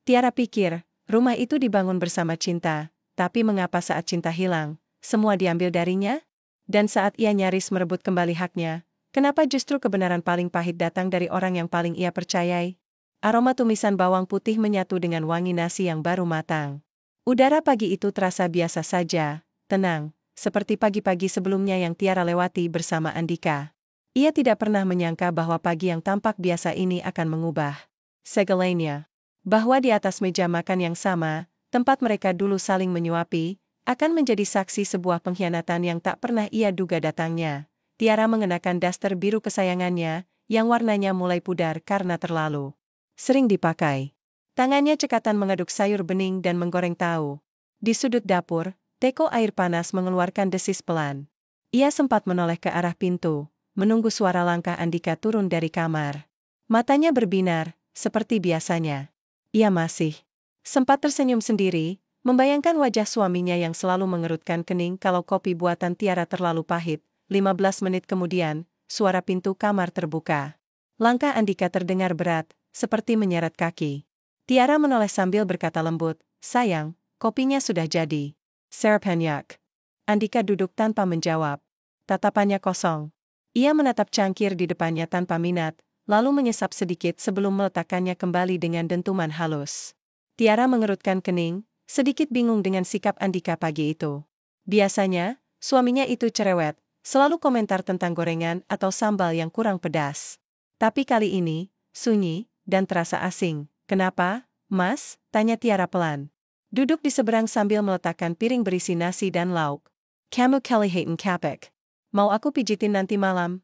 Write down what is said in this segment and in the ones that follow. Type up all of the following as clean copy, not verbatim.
Tiara pikir, rumah itu dibangun bersama cinta, tapi mengapa saat cinta hilang, semua diambil darinya? Dan saat ia nyaris merebut kembali haknya, kenapa justru kebenaran paling pahit datang dari orang yang paling ia percayai? Aroma tumisan bawang putih menyatu dengan wangi nasi yang baru matang. Udara pagi itu terasa biasa saja, tenang, seperti pagi-pagi sebelumnya yang Tiara lewati bersama Andika. Ia tidak pernah menyangka bahwa pagi yang tampak biasa ini akan mengubah segalanya. Bahwa di atas meja makan yang sama, tempat mereka dulu saling menyuapi, akan menjadi saksi sebuah pengkhianatan yang tak pernah ia duga datangnya. Tiara mengenakan daster biru kesayangannya, yang warnanya mulai pudar karena terlalu sering dipakai. Tangannya cekatan mengaduk sayur bening dan menggoreng tahu. Di sudut dapur, teko air panas mengeluarkan desis pelan. Ia sempat menoleh ke arah pintu, menunggu suara langkah Andika turun dari kamar. Matanya berbinar, seperti biasanya. Ia masih sempat tersenyum sendiri, membayangkan wajah suaminya yang selalu mengerutkan kening kalau kopi buatan Tiara terlalu pahit. 15 menit kemudian, suara pintu kamar terbuka. Langkah Andika terdengar berat, seperti menyeret kaki. Tiara menoleh sambil berkata lembut, "Sayang, kopinya sudah jadi." "Serap hanyak." Andika duduk tanpa menjawab. Tatapannya kosong. Ia menatap cangkir di depannya tanpa minat, lalu menyesap sedikit sebelum meletakkannya kembali dengan dentuman halus. Tiara mengerutkan kening, sedikit bingung dengan sikap Andika pagi itu. Biasanya, suaminya itu cerewet, selalu komentar tentang gorengan atau sambal yang kurang pedas. Tapi kali ini, sunyi, dan terasa asing. "Kenapa, Mas?" tanya Tiara pelan. Duduk di seberang sambil meletakkan piring berisi nasi dan lauk. "Kamu kelihatin capek. Mau aku pijitin nanti malam?"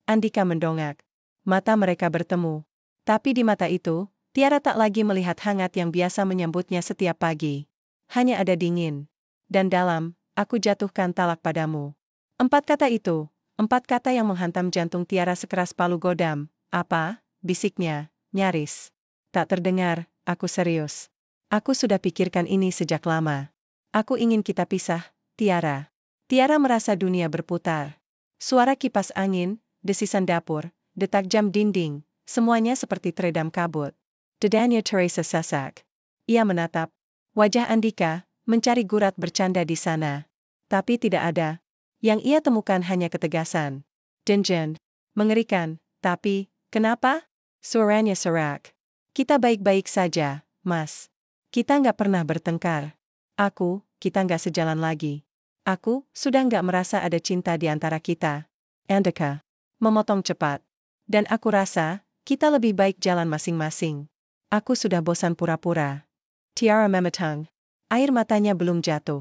Andika mendongak. Mata mereka bertemu. Tapi di mata itu, Tiara tak lagi melihat hangat yang biasa menyambutnya setiap pagi. Hanya ada dingin. Dan dalam, "Aku jatuhkan talak padamu." 4 kata itu, 4 kata yang menghantam jantung Tiara sekeras palu godam. "Apa?" bisiknya, nyaris. "Tak terdengar, aku serius. Aku sudah pikirkan ini sejak lama. Aku ingin kita pisah, Tiara." Tiara merasa dunia berputar. Suara kipas angin, desisan dapur, detak jam dinding, semuanya seperti teredam kabut. Dadanya Teresa sesak. Ia menatap wajah Andika, mencari gurat bercanda di sana. Tapi tidak ada. Yang ia temukan hanya ketegasan. Dingin. Mengerikan. "Tapi, kenapa?" Suaranya serak. "Kita baik-baik saja, Mas. Kita nggak pernah bertengkar. Kita nggak sejalan lagi. Aku sudah nggak merasa ada cinta di antara kita." Andika memotong cepat. "Dan aku rasa, kita lebih baik jalan masing-masing. Aku sudah bosan pura-pura." Tiara memetang. Air matanya belum jatuh.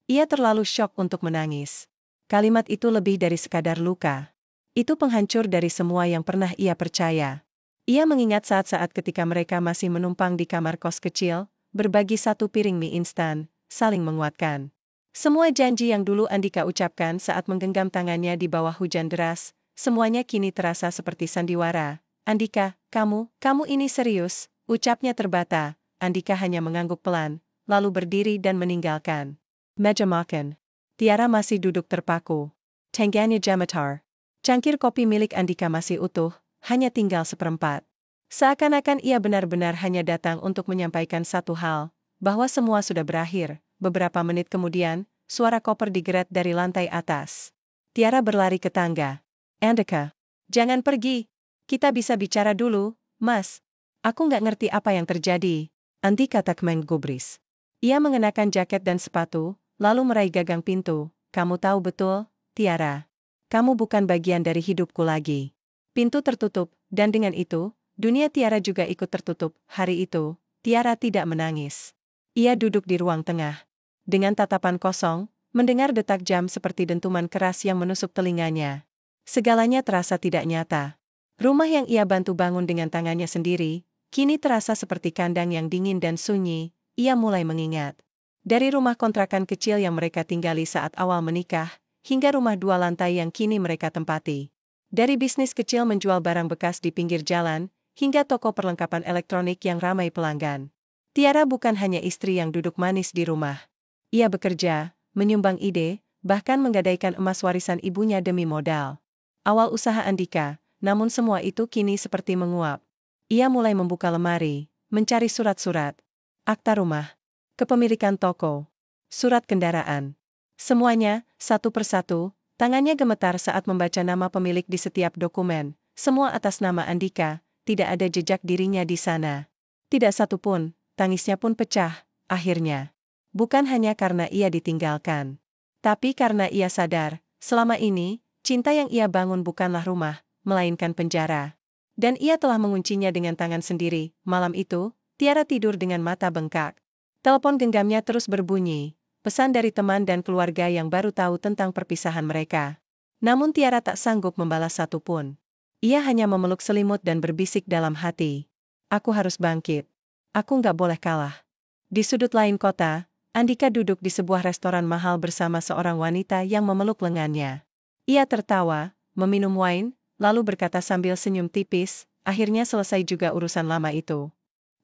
Ia terlalu syok untuk menangis. Kalimat itu lebih dari sekadar luka. Itu penghancur dari semua yang pernah ia percaya. Ia mengingat saat-saat ketika mereka masih menumpang di kamar kos kecil, berbagi satu piring mie instan, saling menguatkan. Semua janji yang dulu Andika ucapkan saat menggenggam tangannya di bawah hujan deras, semuanya kini terasa seperti sandiwara. "Andika, kamu ini serius?" ucapnya terbata. Andika hanya mengangguk pelan, lalu berdiri dan meninggalkan meja makan. Tiara masih duduk terpaku. Tangannya gemetar. Cangkir kopi milik Andika masih utuh, hanya tinggal seperempat. Seakan-akan ia benar-benar hanya datang untuk menyampaikan satu hal, bahwa semua sudah berakhir. Beberapa menit kemudian, suara koper digeret dari lantai atas. Tiara berlari ke tangga. "Andika, jangan pergi. Kita bisa bicara dulu, Mas. Aku nggak ngerti apa yang terjadi." Andika tak menggubris. Ia mengenakan jaket dan sepatu, lalu meraih gagang pintu. "Kamu tahu betul, Tiara. Kamu bukan bagian dari hidupku lagi." Pintu tertutup, dan dengan itu, dunia Tiara juga ikut tertutup. Hari itu, Tiara tidak menangis. Ia duduk di ruang tengah. Dengan tatapan kosong, mendengar detak jam seperti dentuman keras yang menusuk telinganya. Segalanya terasa tidak nyata. Rumah yang ia bantu bangun dengan tangannya sendiri, kini terasa seperti kandang yang dingin dan sunyi. Ia mulai mengingat. Dari rumah kontrakan kecil yang mereka tinggali saat awal menikah, hingga rumah 2 lantai yang kini mereka tempati. Dari bisnis kecil menjual barang bekas di pinggir jalan, hingga toko perlengkapan elektronik yang ramai pelanggan. Tiara bukan hanya istri yang duduk manis di rumah. Ia bekerja, menyumbang ide, bahkan menggadaikan emas warisan ibunya demi modal awal usaha Andika, namun semua itu kini seperti menguap. Ia mulai membuka lemari, mencari surat-surat. akta rumah, kepemilikan toko, surat kendaraan. Semuanya, satu persatu, tangannya gemetar saat membaca nama pemilik di setiap dokumen, semua atas nama Andika, tidak ada jejak dirinya di sana. Tidak satu pun, tangisnya pun pecah, akhirnya. Bukan hanya karena ia ditinggalkan, tapi karena ia sadar, selama ini, cinta yang ia bangun bukanlah rumah, melainkan penjara. Dan ia telah menguncinya dengan tangan sendiri. Malam itu, Tiara tidur dengan mata bengkak. Telepon genggamnya terus berbunyi. Pesan dari teman dan keluarga yang baru tahu tentang perpisahan mereka. Namun Tiara tak sanggup membalas satu pun. Ia hanya memeluk selimut dan berbisik dalam hati. Aku harus bangkit. Aku nggak boleh kalah. Di sudut lain kota, Andika duduk di sebuah restoran mahal bersama seorang wanita yang memeluk lengannya. Ia tertawa, meminum wine, lalu berkata sambil senyum tipis, akhirnya selesai juga urusan lama itu.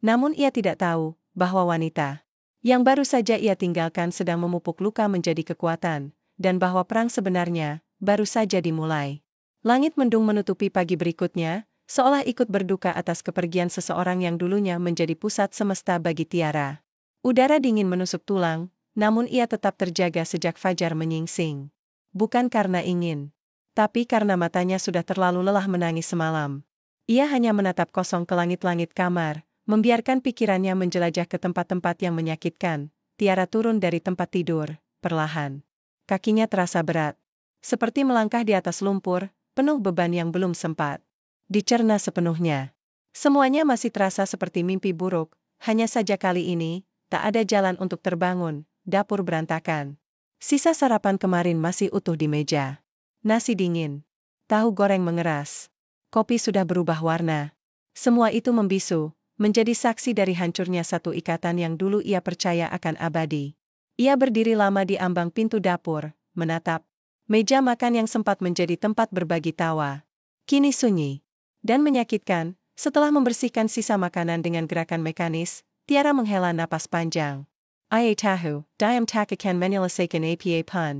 Namun ia tidak tahu bahwa wanita yang baru saja ia tinggalkan sedang memupuk luka menjadi kekuatan, dan bahwa perang sebenarnya baru saja dimulai. Langit mendung menutupi pagi berikutnya, seolah ikut berduka atas kepergian seseorang yang dulunya menjadi pusat semesta bagi Tiara. Udara dingin menusuk tulang, namun ia tetap terjaga sejak fajar menyingsing. Bukan karena ingin, tapi karena matanya sudah terlalu lelah menangis semalam. Ia hanya menatap kosong ke langit-langit kamar, membiarkan pikirannya menjelajah ke tempat-tempat yang menyakitkan. Tiara turun dari tempat tidur, perlahan. Kakinya terasa berat. Seperti melangkah di atas lumpur, penuh beban yang belum sempat dicerna sepenuhnya. Semuanya masih terasa seperti mimpi buruk, hanya saja kali ini, tak ada jalan untuk terbangun, dapur berantakan. Sisa sarapan kemarin masih utuh di meja. Nasi dingin. Tahu goreng mengeras. Kopi sudah berubah warna. Semua itu membisu, menjadi saksi dari hancurnya satu ikatan yang dulu ia percaya akan abadi. Ia berdiri lama di ambang pintu dapur, menatap meja makan yang sempat menjadi tempat berbagi tawa. Kini sunyi dan menyakitkan. Setelah membersihkan sisa makanan dengan gerakan mekanis, Tiara menghela napas panjang. Ai tahu, diam tak akan menyelesaikan apa pun.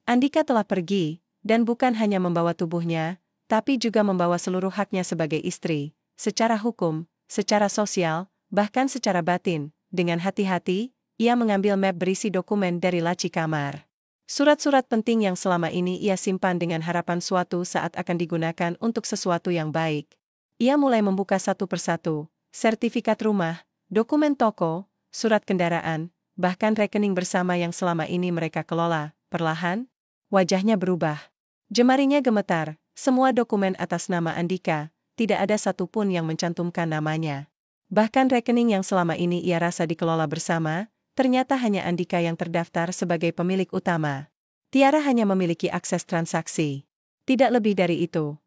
Andika telah pergi, dan bukan hanya membawa tubuhnya, tapi juga membawa seluruh haknya sebagai istri, secara hukum, secara sosial, bahkan secara batin. Dengan hati-hati, ia mengambil map berisi dokumen dari laci kamar. Surat-surat penting yang selama ini ia simpan dengan harapan suatu saat akan digunakan untuk sesuatu yang baik. Ia mulai membuka satu persatu, sertifikat rumah, dokumen toko, surat kendaraan, bahkan rekening bersama yang selama ini mereka kelola. Perlahan, wajahnya berubah. Jemarinya gemetar, semua dokumen atas nama Andika, tidak ada satupun yang mencantumkan namanya. Bahkan rekening yang selama ini ia rasa dikelola bersama, ternyata hanya Andika yang terdaftar sebagai pemilik utama. Tiara hanya memiliki akses transaksi. Tidak lebih dari itu.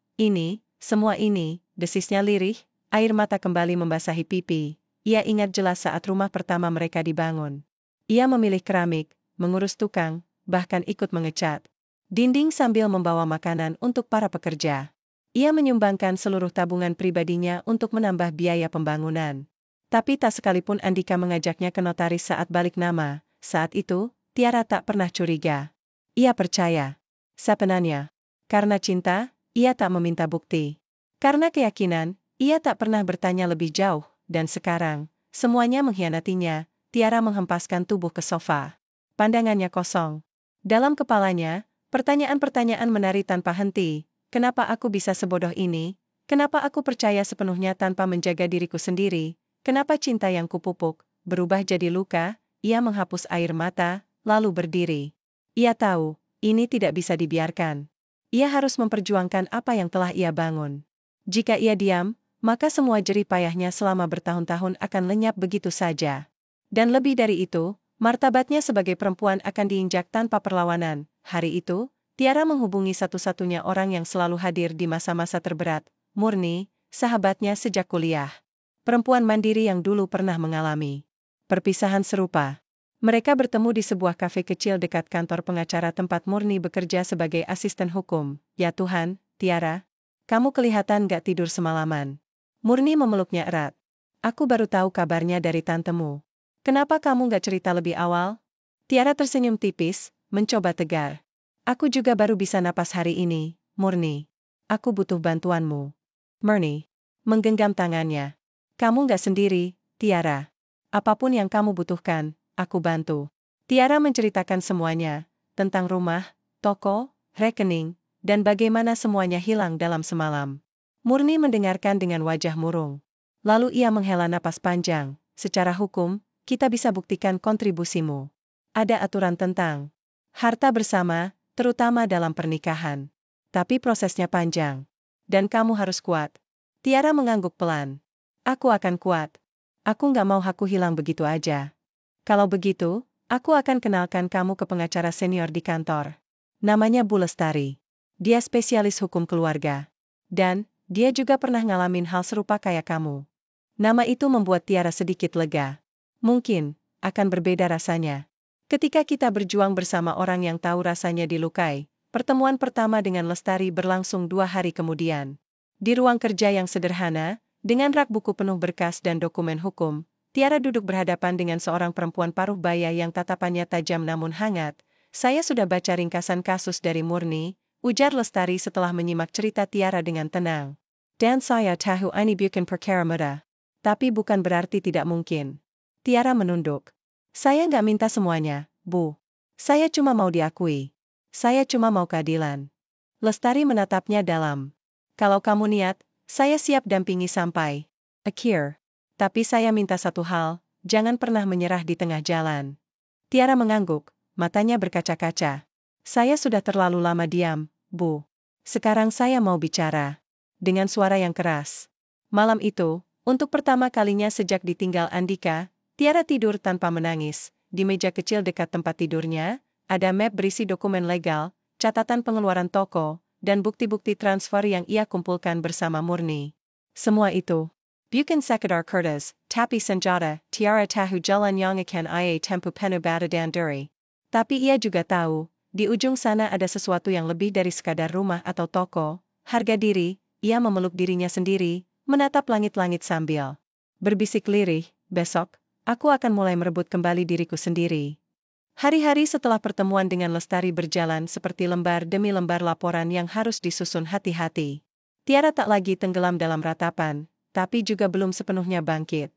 Semua ini, desisnya lirih, air mata kembali membasahi pipi. Ia ingat jelas saat rumah pertama mereka dibangun. Ia memilih keramik, mengurus tukang, bahkan ikut mengecat dinding sambil membawa makanan untuk para pekerja. Ia menyumbangkan seluruh tabungan pribadinya untuk menambah biaya pembangunan. Tapi tak sekalipun Andika mengajaknya ke notaris saat balik nama, saat itu, Tiara tak pernah curiga. Ia percaya. Sebenarnya, karena cinta, ia tak meminta bukti. Karena keyakinan, ia tak pernah bertanya lebih jauh, dan sekarang, semuanya mengkhianatinya. Tiara menghempaskan tubuh ke sofa. Pandangannya kosong. Dalam kepalanya, pertanyaan-pertanyaan menari tanpa henti. Kenapa aku bisa sebodoh ini? Kenapa aku percaya sepenuhnya tanpa menjaga diriku sendiri? Kenapa cinta yang kupupuk berubah jadi luka? Ia menghapus air mata, lalu berdiri. Ia tahu, ini tidak bisa dibiarkan. Ia harus memperjuangkan apa yang telah ia bangun. Jika ia diam, maka semua jerih payahnya selama bertahun-tahun akan lenyap begitu saja. Dan lebih dari itu, martabatnya sebagai perempuan akan diinjak tanpa perlawanan. Hari itu, Tiara menghubungi satu-satunya orang yang selalu hadir di masa-masa terberat, Murni, sahabatnya sejak kuliah. Perempuan mandiri yang dulu pernah mengalami perpisahan serupa. Mereka bertemu di sebuah kafe kecil dekat kantor pengacara tempat Murni bekerja sebagai asisten hukum. Ya Tuhan, Tiara, kamu kelihatan gak tidur semalaman. Murni memeluknya erat. Aku baru tahu kabarnya dari tantemu. Kenapa kamu gak cerita lebih awal? Tiara tersenyum tipis, mencoba tegar. Aku juga baru bisa napas hari ini, Murni. Aku butuh bantuanmu. Murni menggenggam tangannya. Kamu gak sendiri, Tiara. Apapun yang kamu butuhkan, aku bantu. Tiara menceritakan semuanya, tentang rumah, toko, rekening, dan bagaimana semuanya hilang dalam semalam. Murni mendengarkan dengan wajah murung. Lalu ia menghela napas panjang. Secara hukum, kita bisa buktikan kontribusimu. Ada aturan tentang harta bersama, terutama dalam pernikahan. Tapi prosesnya panjang. Dan kamu harus kuat. Tiara mengangguk pelan. Aku akan kuat. Aku nggak mau aku hilang begitu aja. Kalau begitu, aku akan kenalkan kamu ke pengacara senior di kantor. Namanya Bu Lestari. Dia spesialis hukum keluarga. Dan, dia juga pernah ngalamin hal serupa kayak kamu. Nama itu membuat Tiara sedikit lega. Mungkin, akan berbeda rasanya. Ketika kita berjuang bersama orang yang tahu rasanya dilukai, pertemuan pertama dengan Lestari berlangsung 2 hari kemudian. Di ruang kerja yang sederhana, dengan rak buku penuh berkas dan dokumen hukum, Tiara duduk berhadapan dengan seorang perempuan paruh baya yang tatapannya tajam namun hangat. Saya sudah baca ringkasan kasus dari Murni, ujar Lestari setelah menyimak cerita Tiara dengan tenang. Dan saya tahu ini bukan perkara mudah. Tapi bukan berarti tidak mungkin. Tiara menunduk. Saya nggak minta semuanya, Bu. Saya cuma mau diakui. Saya cuma mau keadilan. Lestari menatapnya dalam. Kalau kamu niat, saya siap dampingi sampai akhir. Tapi saya minta satu hal, jangan pernah menyerah di tengah jalan. Tiara mengangguk, matanya berkaca-kaca. Saya sudah terlalu lama diam, Bu. Sekarang saya mau bicara. Dengan suara yang keras. Malam itu, untuk pertama kalinya sejak ditinggal Andika, Tiara tidur tanpa menangis. Di meja kecil dekat tempat tidurnya, ada map berisi dokumen legal, catatan pengeluaran toko, dan bukti-bukti transfer yang ia kumpulkan bersama Murni. Semua itu, bukan sekedar kertas, tapi senjata, Tiara tahu jalan yang akan ia tempuh penuh batu dan duri. Tapi ia juga tahu, di ujung sana ada sesuatu yang lebih dari sekadar rumah atau toko, harga diri. Ia memeluk dirinya sendiri, menatap langit-langit sambil berbisik lirih, besok, aku akan mulai merebut kembali diriku sendiri. Hari-hari setelah pertemuan dengan Lestari berjalan seperti lembar demi lembar laporan yang harus disusun hati-hati. Tiara tak lagi tenggelam dalam ratapan, tapi juga belum sepenuhnya bangkit.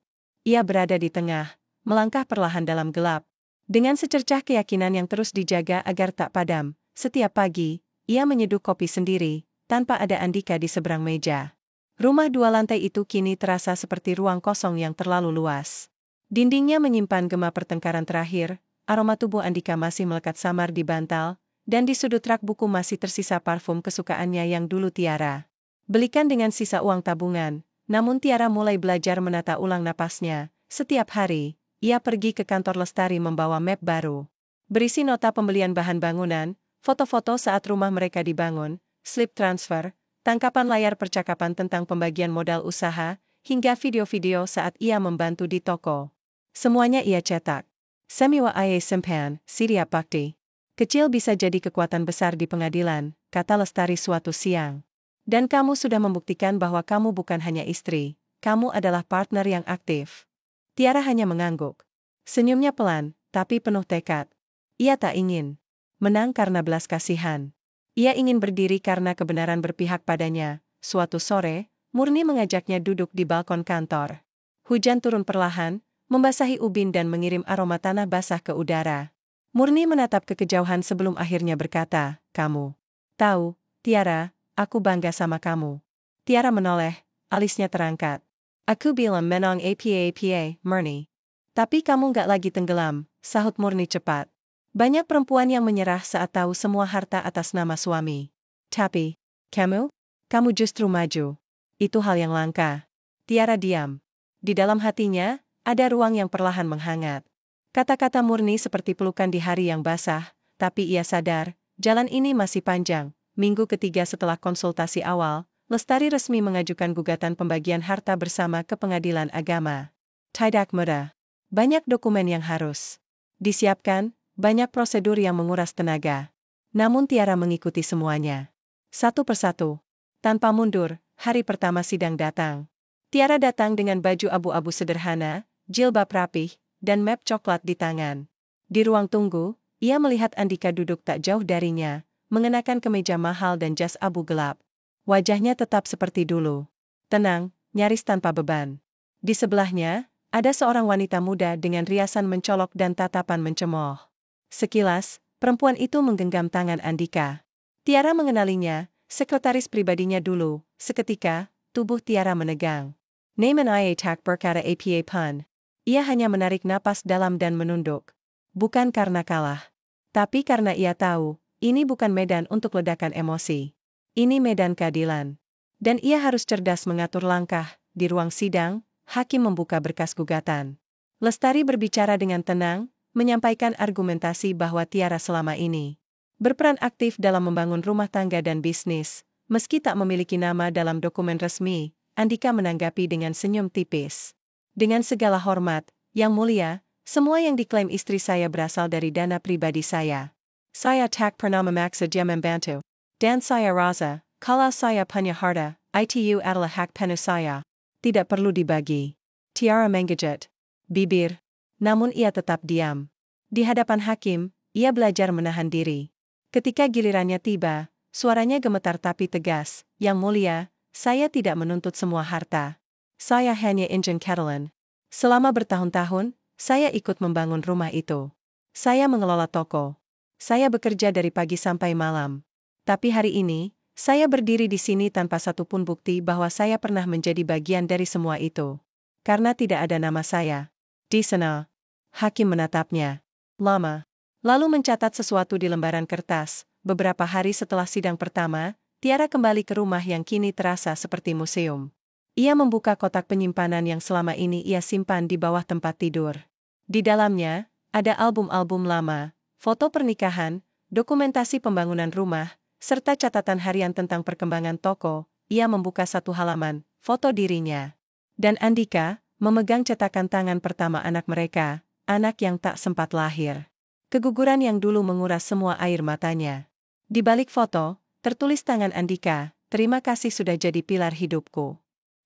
Ia berada di tengah, melangkah perlahan dalam gelap. Dengan secercah keyakinan yang terus dijaga agar tak padam, setiap pagi, ia menyeduh kopi sendiri, tanpa ada Andika di seberang meja. Rumah 2 lantai itu kini terasa seperti ruang kosong yang terlalu luas. Dindingnya menyimpan gema pertengkaran terakhir, aroma tubuh Andika masih melekat samar di bantal, dan di sudut rak buku masih tersisa parfum kesukaannya yang dulu Tiara belikan dengan sisa uang tabungan. Namun Tiara mulai belajar menata ulang napasnya. Setiap hari, ia pergi ke kantor Lestari membawa map baru. Berisi nota pembelian bahan bangunan, foto-foto saat rumah mereka dibangun, slip transfer, tangkapan layar percakapan tentang pembagian modal usaha, hingga video-video saat ia membantu di toko. Semuanya ia cetak. Semiwa ia simpan, siap bakti. Kecil bisa jadi kekuatan besar di pengadilan, kata Lestari suatu siang. Dan kamu sudah membuktikan bahwa kamu bukan hanya istri, kamu adalah partner yang aktif. Tiara hanya mengangguk. Senyumnya pelan, tapi penuh tekad. Ia tak ingin menang karena belas kasihan. Ia ingin berdiri karena kebenaran berpihak padanya. Suatu sore, Murni mengajaknya duduk di balkon kantor. Hujan turun perlahan, membasahi ubin dan mengirim aroma tanah basah ke udara. Murni menatap ke kejauhan sebelum akhirnya berkata, "Kamu tahu, Tiara, aku bangga sama kamu." Tiara menoleh, alisnya terangkat. "Aku bilang menang apa, Murni." "Tapi kamu gak lagi tenggelam," sahut Murni cepat. "Banyak perempuan yang menyerah saat tahu semua harta atas nama suami. Tapi, kamu justru maju. Itu hal yang langka." Tiara diam. Di dalam hatinya, ada ruang yang perlahan menghangat. Kata-kata Murni seperti pelukan di hari yang basah, tapi ia sadar, jalan ini masih panjang. Minggu ketiga setelah konsultasi awal, Lestari resmi mengajukan gugatan pembagian harta bersama ke pengadilan agama. Tidak mudah. Banyak dokumen yang harus disiapkan, banyak prosedur yang menguras tenaga. Namun Tiara mengikuti semuanya. Satu persatu. Tanpa mundur, hari pertama sidang datang. Tiara datang dengan baju abu-abu sederhana, jilbab rapih, dan map coklat di tangan. Di ruang tunggu, ia melihat Andika duduk tak jauh darinya, mengenakan kemeja mahal dan jas abu gelap. Wajahnya tetap seperti dulu. Tenang, nyaris tanpa beban. Di sebelahnya, ada seorang wanita muda dengan riasan mencolok dan tatapan mencemooh. Sekilas, perempuan itu menggenggam tangan Andika. Tiara mengenalinya, sekretaris pribadinya dulu. Seketika, tubuh Tiara menegang. Naaman ia tak berkata apa pun. Ia hanya menarik napas dalam dan menunduk. Bukan karena kalah. Tapi karena ia tahu, ini bukan medan untuk ledakan emosi. Ini medan keadilan. Dan ia harus cerdas mengatur langkah. Di ruang sidang, hakim membuka berkas gugatan. Lestari berbicara dengan tenang, menyampaikan argumentasi bahwa Tiara selama ini berperan aktif dalam membangun rumah tangga dan bisnis, meski tak memiliki nama dalam dokumen resmi. Andika menanggapi dengan senyum tipis. Dengan segala hormat, Yang Mulia, semua yang diklaim istri saya berasal dari dana pribadi saya. Saya tak pernah memaksa dia membantu. Dan saya rasa, kalau saya punya harta, itu adalah hak penuh saya. Tidak perlu dibagi. Tiara menggigit bibir. Namun ia tetap diam. Di hadapan hakim, ia belajar menahan diri. Ketika gilirannya tiba, suaranya gemetar tapi tegas. Yang Mulia, saya tidak menuntut semua harta. Saya hanya ingin keadilan. Selama bertahun-tahun, saya ikut membangun rumah itu. Saya mengelola toko. Saya bekerja dari pagi sampai malam. Tapi hari ini, saya berdiri di sini tanpa satupun bukti bahwa saya pernah menjadi bagian dari semua itu. Karena tidak ada nama saya. Di sana, hakim menatapnya lama. Lalu mencatat sesuatu di lembaran kertas. Beberapa hari setelah sidang pertama, Tiara kembali ke rumah yang kini terasa seperti museum. Ia membuka kotak penyimpanan yang selama ini ia simpan di bawah tempat tidur. Di dalamnya, ada album-album lama, foto pernikahan, dokumentasi pembangunan rumah, serta catatan harian tentang perkembangan toko. Ia membuka satu halaman, foto dirinya dan Andika, memegang cetakan tangan pertama anak mereka, anak yang tak sempat lahir. Keguguran yang dulu menguras semua air matanya. Di balik foto, tertulis tangan Andika, terima kasih sudah jadi pilar hidupku.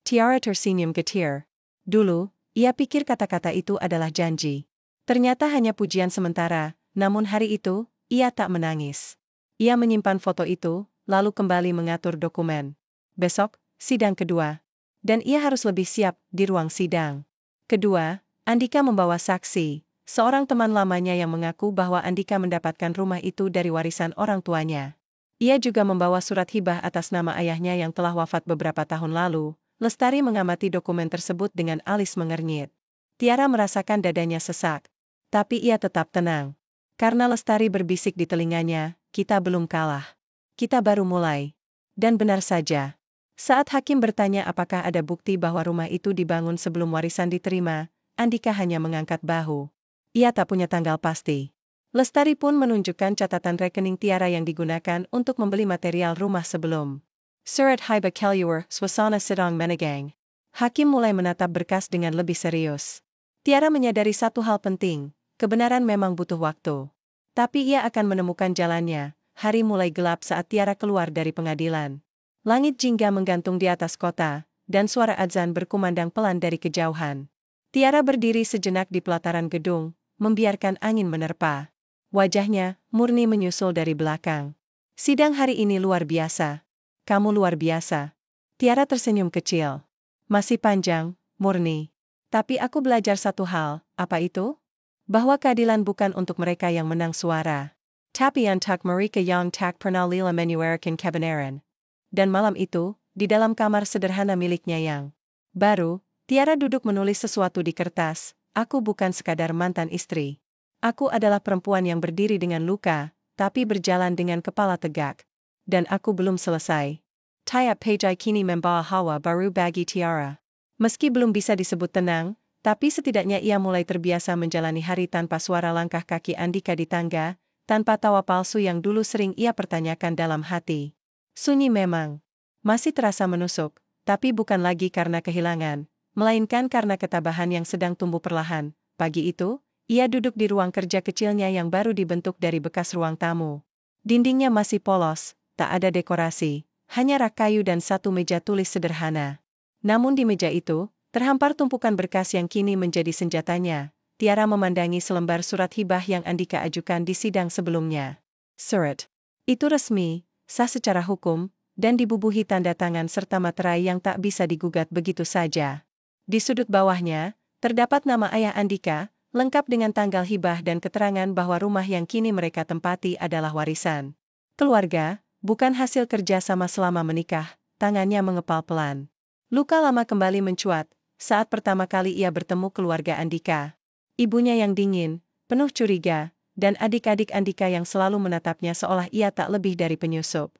Tiara tersenyum getir. Dulu, ia pikir kata-kata itu adalah janji. Ternyata hanya pujian sementara, namun hari itu, ia tak menangis. Ia menyimpan foto itu, lalu kembali mengatur dokumen. Besok, sidang kedua. Dan ia harus lebih siap di ruang sidang. Kedua, Andika membawa saksi, seorang teman lamanya yang mengaku bahwa Andika mendapatkan rumah itu dari warisan orang tuanya. Ia juga membawa surat hibah atas nama ayahnya yang telah wafat beberapa tahun lalu. Lestari mengamati dokumen tersebut dengan alis mengernyit. Tiara merasakan dadanya sesak. Tapi ia tetap tenang. Karena Lestari berbisik di telinganya, kita belum kalah. Kita baru mulai. Dan benar saja. Saat hakim bertanya apakah ada bukti bahwa rumah itu dibangun sebelum warisan diterima, Andika hanya mengangkat bahu. Ia tak punya tanggal pasti. Lestari pun menunjukkan catatan rekening Tiara yang digunakan untuk membeli material rumah sebelum. Surat hibah keluar, suasana sedang menegang. Hakim mulai menatap berkas dengan lebih serius. Tiara menyadari satu hal penting, kebenaran memang butuh waktu. Tapi ia akan menemukan jalannya. Hari mulai gelap saat Tiara keluar dari pengadilan. Langit jingga menggantung di atas kota, dan suara adzan berkumandang pelan dari kejauhan. Tiara berdiri sejenak di pelataran gedung, membiarkan angin menerpa. Wajahnya murni menyusul dari belakang. Sidang hari ini luar biasa. Kamu luar biasa. Tiara tersenyum kecil. Masih panjang, murni. Tapi aku belajar satu hal, apa itu? Bahwa keadilan bukan untuk mereka yang menang suara. Tapi untuk mereka yang tak pernah lila menyuarakan kebenaran. Dan malam itu, di dalam kamar sederhana miliknya yang baru, Tiara duduk menulis sesuatu di kertas. Aku bukan sekadar mantan istri. Aku adalah perempuan yang berdiri dengan luka, tapi berjalan dengan kepala tegak. Dan aku belum selesai. Tiap page kini membawa hawa baru bagi Tiara. Meski belum bisa disebut tenang, tapi setidaknya ia mulai terbiasa menjalani hari tanpa suara langkah kaki Andika di tangga, tanpa tawa palsu yang dulu sering ia pertanyakan dalam hati. Sunyi memang. Masih terasa menusuk, tapi bukan lagi karena kehilangan, melainkan karena ketabahan yang sedang tumbuh perlahan. Pagi itu, ia duduk di ruang kerja kecilnya yang baru dibentuk dari bekas ruang tamu. Dindingnya masih polos, tak ada dekorasi, hanya rak kayu dan satu meja tulis sederhana. Namun di meja itu, terhampar tumpukan berkas yang kini menjadi senjatanya. Tiara memandangi selembar surat hibah yang Andika ajukan di sidang sebelumnya. Surat itu resmi, sah secara hukum, dan dibubuhi tanda tangan serta materai yang tak bisa digugat begitu saja. Di sudut bawahnya, Terdapat nama ayah Andika, lengkap dengan tanggal hibah dan keterangan bahwa rumah yang kini mereka tempati adalah warisan keluarga, bukan hasil kerja sama selama menikah. Tangannya mengepal pelan. Luka lama kembali mencuat saat pertama kali ia bertemu keluarga Andika. Ibunya yang dingin, penuh curiga, dan adik-adik Andika yang selalu menatapnya seolah ia tak lebih dari penyusup.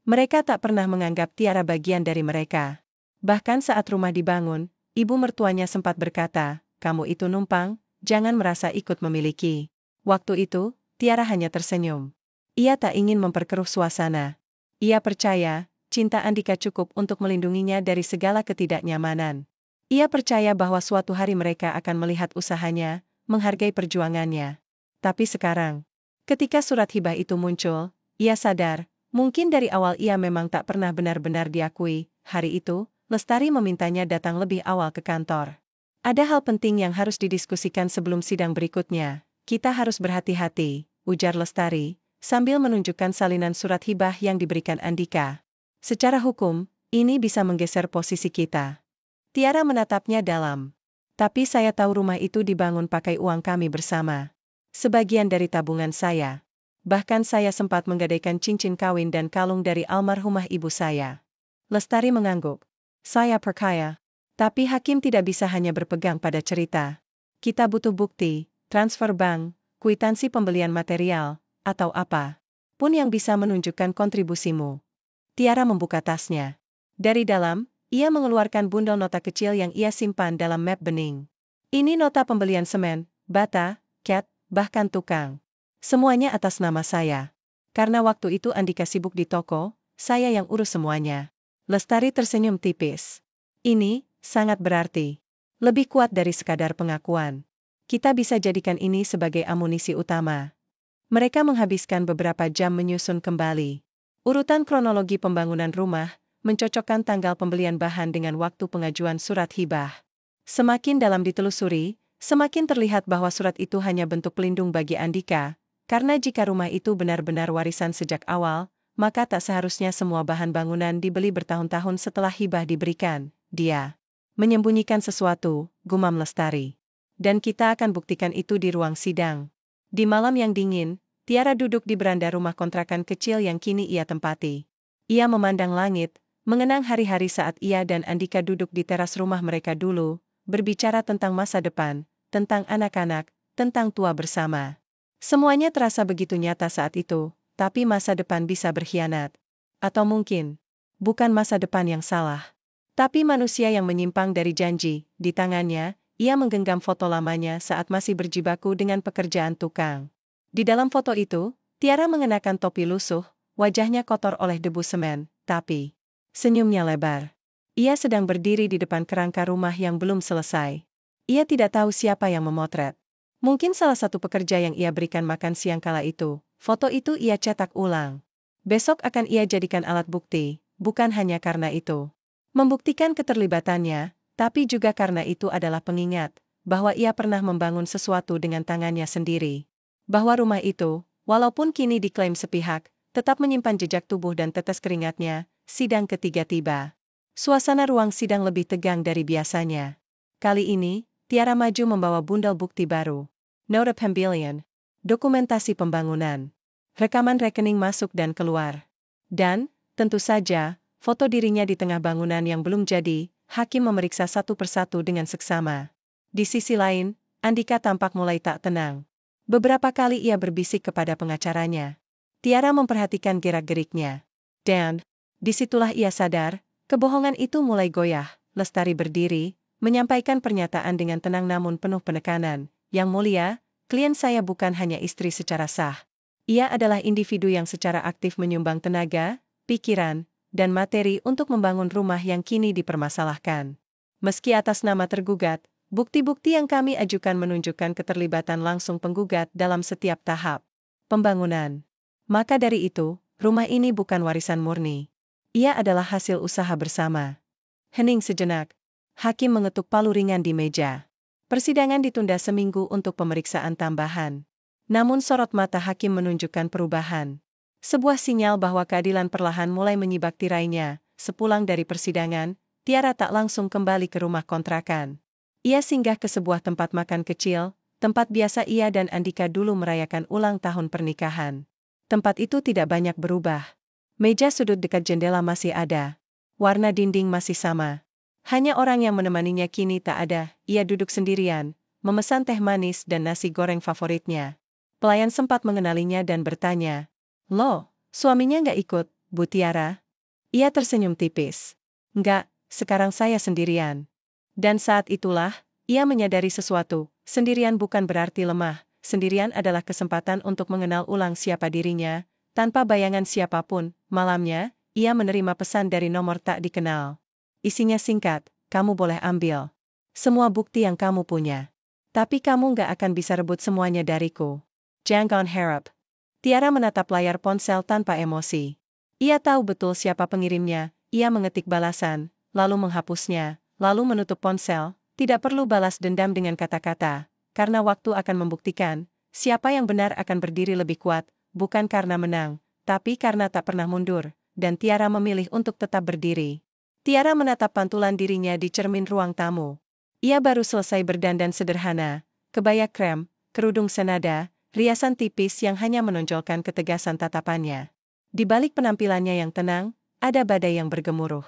Mereka tak pernah menganggap Tiara bagian dari mereka. Bahkan saat rumah dibangun, ibu mertuanya sempat berkata, "Kamu itu numpang, jangan merasa ikut memiliki." Waktu itu, Tiara hanya tersenyum. Ia tak ingin memperkeruh suasana. Ia percaya, cinta Andika cukup untuk melindunginya dari segala ketidaknyamanan. Ia percaya bahwa suatu hari mereka akan melihat usahanya, menghargai perjuangannya. Tapi sekarang, ketika surat hibah itu muncul, ia sadar, mungkin dari awal ia memang tak pernah benar-benar diakui. Hari itu, Lestari memintanya datang lebih awal ke kantor. "Ada hal penting yang harus didiskusikan sebelum sidang berikutnya. Kita harus berhati-hati," ujar Lestari, sambil menunjukkan salinan surat hibah yang diberikan Andika. "Secara hukum, ini bisa menggeser posisi kita." Tiara menatapnya dalam. "Tapi saya tahu rumah itu dibangun pakai uang kami bersama. Sebagian dari tabungan saya. Bahkan saya sempat menggadaikan cincin kawin dan kalung dari almarhumah ibu saya." Lestari mengangguk. "Saya percaya. Tapi hakim tidak bisa hanya berpegang pada cerita. Kita butuh bukti, transfer bank, kwitansi pembelian material, atau apa pun yang bisa menunjukkan kontribusimu." Tiara membuka tasnya. Dari dalam, ia mengeluarkan bundel nota kecil yang ia simpan dalam map bening. "Ini nota pembelian semen, bata, cat, bahkan tukang. Semuanya atas nama saya. Karena waktu itu Andika sibuk di toko, saya yang urus semuanya." Lestari tersenyum tipis. "Ini sangat berarti. Lebih kuat dari sekadar pengakuan. Kita bisa jadikan ini sebagai amunisi utama." Mereka menghabiskan beberapa jam menyusun kembali urutan kronologi pembangunan rumah, mencocokkan tanggal pembelian bahan dengan waktu pengajuan surat hibah. Semakin dalam ditelusuri, semakin terlihat bahwa surat itu hanya bentuk pelindung bagi Andika, karena jika rumah itu benar-benar warisan sejak awal, maka tak seharusnya semua bahan bangunan dibeli bertahun-tahun setelah hibah diberikan. "Dia menyembunyikan sesuatu," gumam Lestari. "Dan kita akan buktikan itu di ruang sidang." Di malam yang dingin, Tiara duduk di beranda rumah kontrakan kecil yang kini ia tempati. Ia memandang langit, mengenang hari-hari saat ia dan Andika duduk di teras rumah mereka dulu, berbicara tentang masa depan, tentang anak-anak, tentang tua bersama. Semuanya terasa begitu nyata saat itu. Tapi masa depan bisa berkhianat. Atau mungkin, bukan masa depan yang salah, tapi manusia yang menyimpang dari janji. Di tangannya, ia menggenggam foto lamanya saat masih berjibaku dengan pekerjaan tukang. Di dalam foto itu, Tiara mengenakan topi lusuh, wajahnya kotor oleh debu semen, tapi senyumnya lebar. Ia sedang berdiri di depan kerangka rumah yang belum selesai. Ia tidak tahu siapa yang memotret. Mungkin salah satu pekerja yang ia berikan makan siang kala itu. Foto itu ia cetak ulang. Besok akan ia jadikan alat bukti, bukan hanya karena itu membuktikan keterlibatannya, tapi juga karena itu adalah pengingat bahwa ia pernah membangun sesuatu dengan tangannya sendiri. Bahwa rumah itu, walaupun kini diklaim sepihak, tetap menyimpan jejak tubuh dan tetes keringatnya. Sidang ketiga tiba. Suasana ruang sidang lebih tegang dari biasanya. Kali ini, Tiara maju membawa bundel bukti baru. Note of Hembilion. Dokumentasi pembangunan. Rekaman rekening masuk dan keluar. Dan, tentu saja, foto dirinya di tengah bangunan yang belum jadi. Hakim memeriksa satu persatu dengan seksama. Di sisi lain, Andika tampak mulai tak tenang. Beberapa kali ia berbisik kepada pengacaranya. Tiara memperhatikan gerak-geriknya. Dan, disitulah ia sadar, kebohongan itu mulai goyah. Lestari berdiri, menyampaikan pernyataan dengan tenang namun penuh penekanan. "Yang mulia, klien saya bukan hanya istri secara sah. Ia adalah individu yang secara aktif menyumbang tenaga, pikiran, dan materi untuk membangun rumah yang kini dipermasalahkan. Meski atas nama tergugat, bukti-bukti yang kami ajukan menunjukkan keterlibatan langsung penggugat dalam setiap tahap pembangunan. Maka dari itu, rumah ini bukan warisan murni. Ia adalah hasil usaha bersama." Hening sejenak. Hakim mengetuk palu ringan di meja. Persidangan ditunda seminggu untuk pemeriksaan tambahan. Namun sorot mata hakim menunjukkan perubahan. Sebuah sinyal bahwa keadilan perlahan mulai menyibak tirainya. Sepulang dari persidangan, Tiara tak langsung kembali ke rumah kontrakan. Ia singgah ke sebuah tempat makan kecil, tempat biasa ia dan Andika dulu merayakan ulang tahun pernikahan. Tempat itu tidak banyak berubah. Meja sudut dekat jendela masih ada. Warna dinding masih sama. Hanya orang yang menemaninya kini tak ada. Ia duduk sendirian, memesan teh manis dan nasi goreng favoritnya. Pelayan sempat mengenalinya dan bertanya, "Loh, suaminya nggak ikut, Bu Tiara?" Ia tersenyum tipis. "Nggak, sekarang saya sendirian." Dan saat itulah, ia menyadari sesuatu, sendirian bukan berarti lemah, sendirian adalah kesempatan untuk mengenal ulang siapa dirinya, tanpa bayangan siapapun. Malamnya, ia menerima pesan dari nomor tak dikenal. Isinya singkat, "Kamu boleh ambil semua bukti yang kamu punya. Tapi kamu nggak akan bisa rebut semuanya dariku. Jangan harap." Tiara menatap layar ponsel tanpa emosi. Ia tahu betul siapa pengirimnya, ia mengetik balasan, lalu menghapusnya. Lalu menutup ponsel, tidak perlu balas dendam dengan kata-kata, karena waktu akan membuktikan, siapa yang benar akan berdiri lebih kuat, bukan karena menang, tapi karena tak pernah mundur, dan Tiara memilih untuk tetap berdiri. Tiara menatap pantulan dirinya di cermin ruang tamu. Ia baru selesai berdandan sederhana, kebaya krem, kerudung senada, riasan tipis yang hanya menonjolkan ketegasan tatapannya. Di balik penampilannya yang tenang, ada badai yang bergemuruh.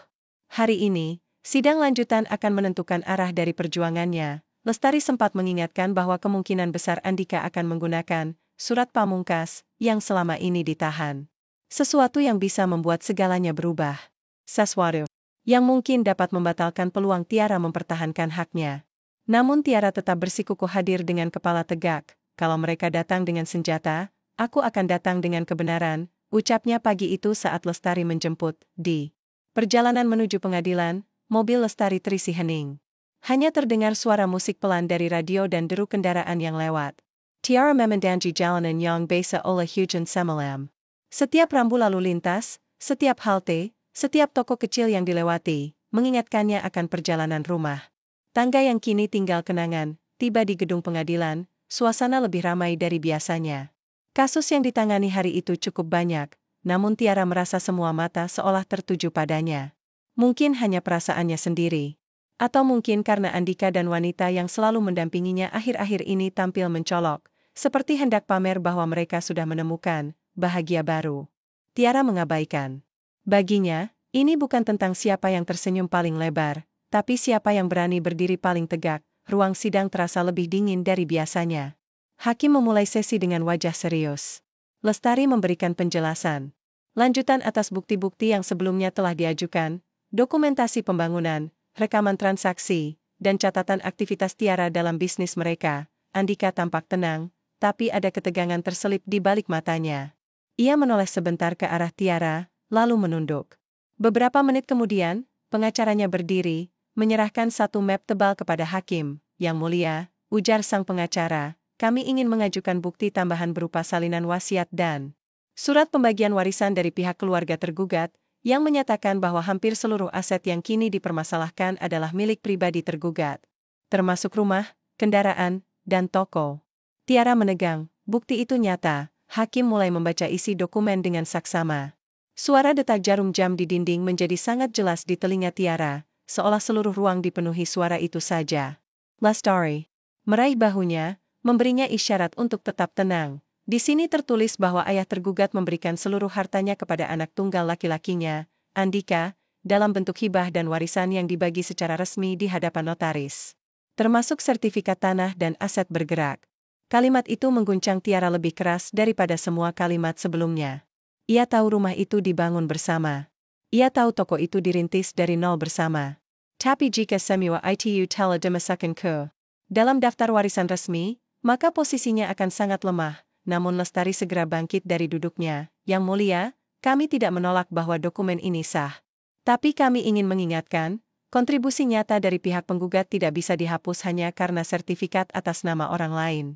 Hari ini, sidang lanjutan akan menentukan arah dari perjuangannya. Lestari sempat mengingatkan bahwa kemungkinan besar Andika akan menggunakan surat pamungkas yang selama ini ditahan. Sesuatu yang bisa membuat segalanya berubah. Sesuatu yang mungkin dapat membatalkan peluang Tiara mempertahankan haknya. Namun Tiara tetap bersikukuh hadir dengan kepala tegak. "Kalau mereka datang dengan senjata, aku akan datang dengan kebenaran," ucapnya pagi itu saat Lestari menjemput. Di perjalanan menuju pengadilan, mobil Lestari terisi hening. Hanya terdengar suara musik pelan dari radio dan deru kendaraan yang lewat. Tiara memendangi jalanan yang biasa oleh hujan semalam. Setiap rambu lalu lintas, setiap halte, setiap toko kecil yang dilewati, mengingatkannya akan perjalanan rumah. Tangga yang kini tinggal kenangan, tiba di gedung pengadilan, suasana lebih ramai dari biasanya. Kasus yang ditangani hari itu cukup banyak, namun Tiara merasa semua mata seolah tertuju padanya. Mungkin hanya perasaannya sendiri. Atau mungkin karena Andika dan wanita yang selalu mendampinginya akhir-akhir ini tampil mencolok, seperti hendak pamer bahwa mereka sudah menemukan bahagia baru. Tiara mengabaikan. Baginya, ini bukan tentang siapa yang tersenyum paling lebar, tapi siapa yang berani berdiri paling tegak. Ruang sidang terasa lebih dingin dari biasanya. Hakim memulai sesi dengan wajah serius. Lestari memberikan penjelasan. Lanjutan atas bukti-bukti yang sebelumnya telah diajukan, dokumentasi pembangunan, rekaman transaksi, dan catatan aktivitas Tiara dalam bisnis mereka. Andika tampak tenang, tapi ada ketegangan terselip di balik matanya. Ia menoleh sebentar ke arah Tiara, lalu menunduk. Beberapa menit kemudian, pengacaranya berdiri, menyerahkan satu map tebal kepada hakim. "Yang mulia," ujar sang pengacara, "kami ingin mengajukan bukti tambahan berupa salinan wasiat dan surat pembagian warisan dari pihak keluarga tergugat, yang menyatakan bahwa hampir seluruh aset yang kini dipermasalahkan adalah milik pribadi tergugat, termasuk rumah, kendaraan, dan toko." Tiara menegang, bukti itu nyata. Hakim mulai membaca isi dokumen dengan saksama. Suara detak jarum jam di dinding menjadi sangat jelas di telinga Tiara, seolah seluruh ruang dipenuhi suara itu saja. Lestari meraih bahunya, memberinya isyarat untuk tetap tenang. Di sini tertulis bahwa ayah tergugat memberikan seluruh hartanya kepada anak tunggal laki-lakinya, Andika, dalam bentuk hibah dan warisan yang dibagi secara resmi di hadapan notaris, termasuk sertifikat tanah dan aset bergerak. Kalimat itu mengguncang Tiara lebih keras daripada semua kalimat sebelumnya. Ia tahu rumah itu dibangun bersama. Ia tahu toko itu dirintis dari nol bersama. Tapi jika semua itu telah dimasukkan ke dalam daftar warisan resmi, maka posisinya akan sangat lemah. Namun Lestari segera bangkit dari duduknya. "Yang mulia, kami tidak menolak bahwa dokumen ini sah. Tapi kami ingin mengingatkan, kontribusi nyata dari pihak penggugat tidak bisa dihapus hanya karena sertifikat atas nama orang lain.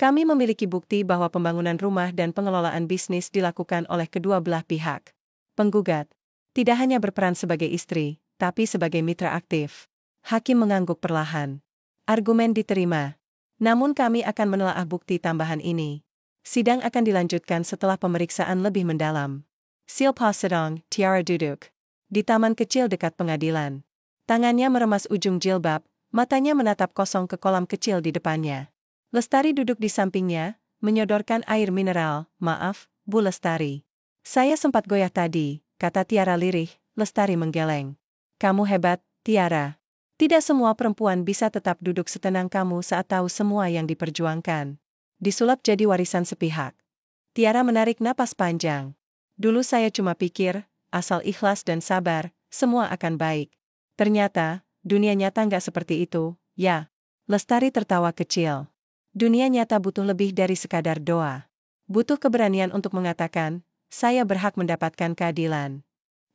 Kami memiliki bukti bahwa pembangunan rumah dan pengelolaan bisnis dilakukan oleh kedua belah pihak. Penggugat tidak hanya berperan sebagai istri, tapi sebagai mitra aktif." Hakim mengangguk perlahan. "Argumen diterima. Namun kami akan menelaah bukti tambahan ini. Sidang akan dilanjutkan setelah pemeriksaan lebih mendalam." Silpa sedang, Tiara duduk di taman kecil dekat pengadilan. Tangannya meremas ujung jilbab, Matanya menatap kosong ke kolam kecil di depannya. Lestari duduk di sampingnya, menyodorkan air mineral. Maaf, Bu Lestari. Saya sempat goyah tadi, kata Tiara lirih. Lestari menggeleng. Kamu hebat, Tiara. Tidak semua perempuan bisa tetap duduk setenang kamu saat tahu semua yang diperjuangkan disulap jadi warisan sepihak. Tiara menarik napas panjang. Dulu saya cuma pikir, asal ikhlas dan sabar, semua akan baik. Ternyata, dunia nyata nggak seperti itu, ya. Lestari tertawa kecil. Dunia nyata butuh lebih dari sekadar doa. Butuh keberanian untuk mengatakan, saya berhak mendapatkan keadilan.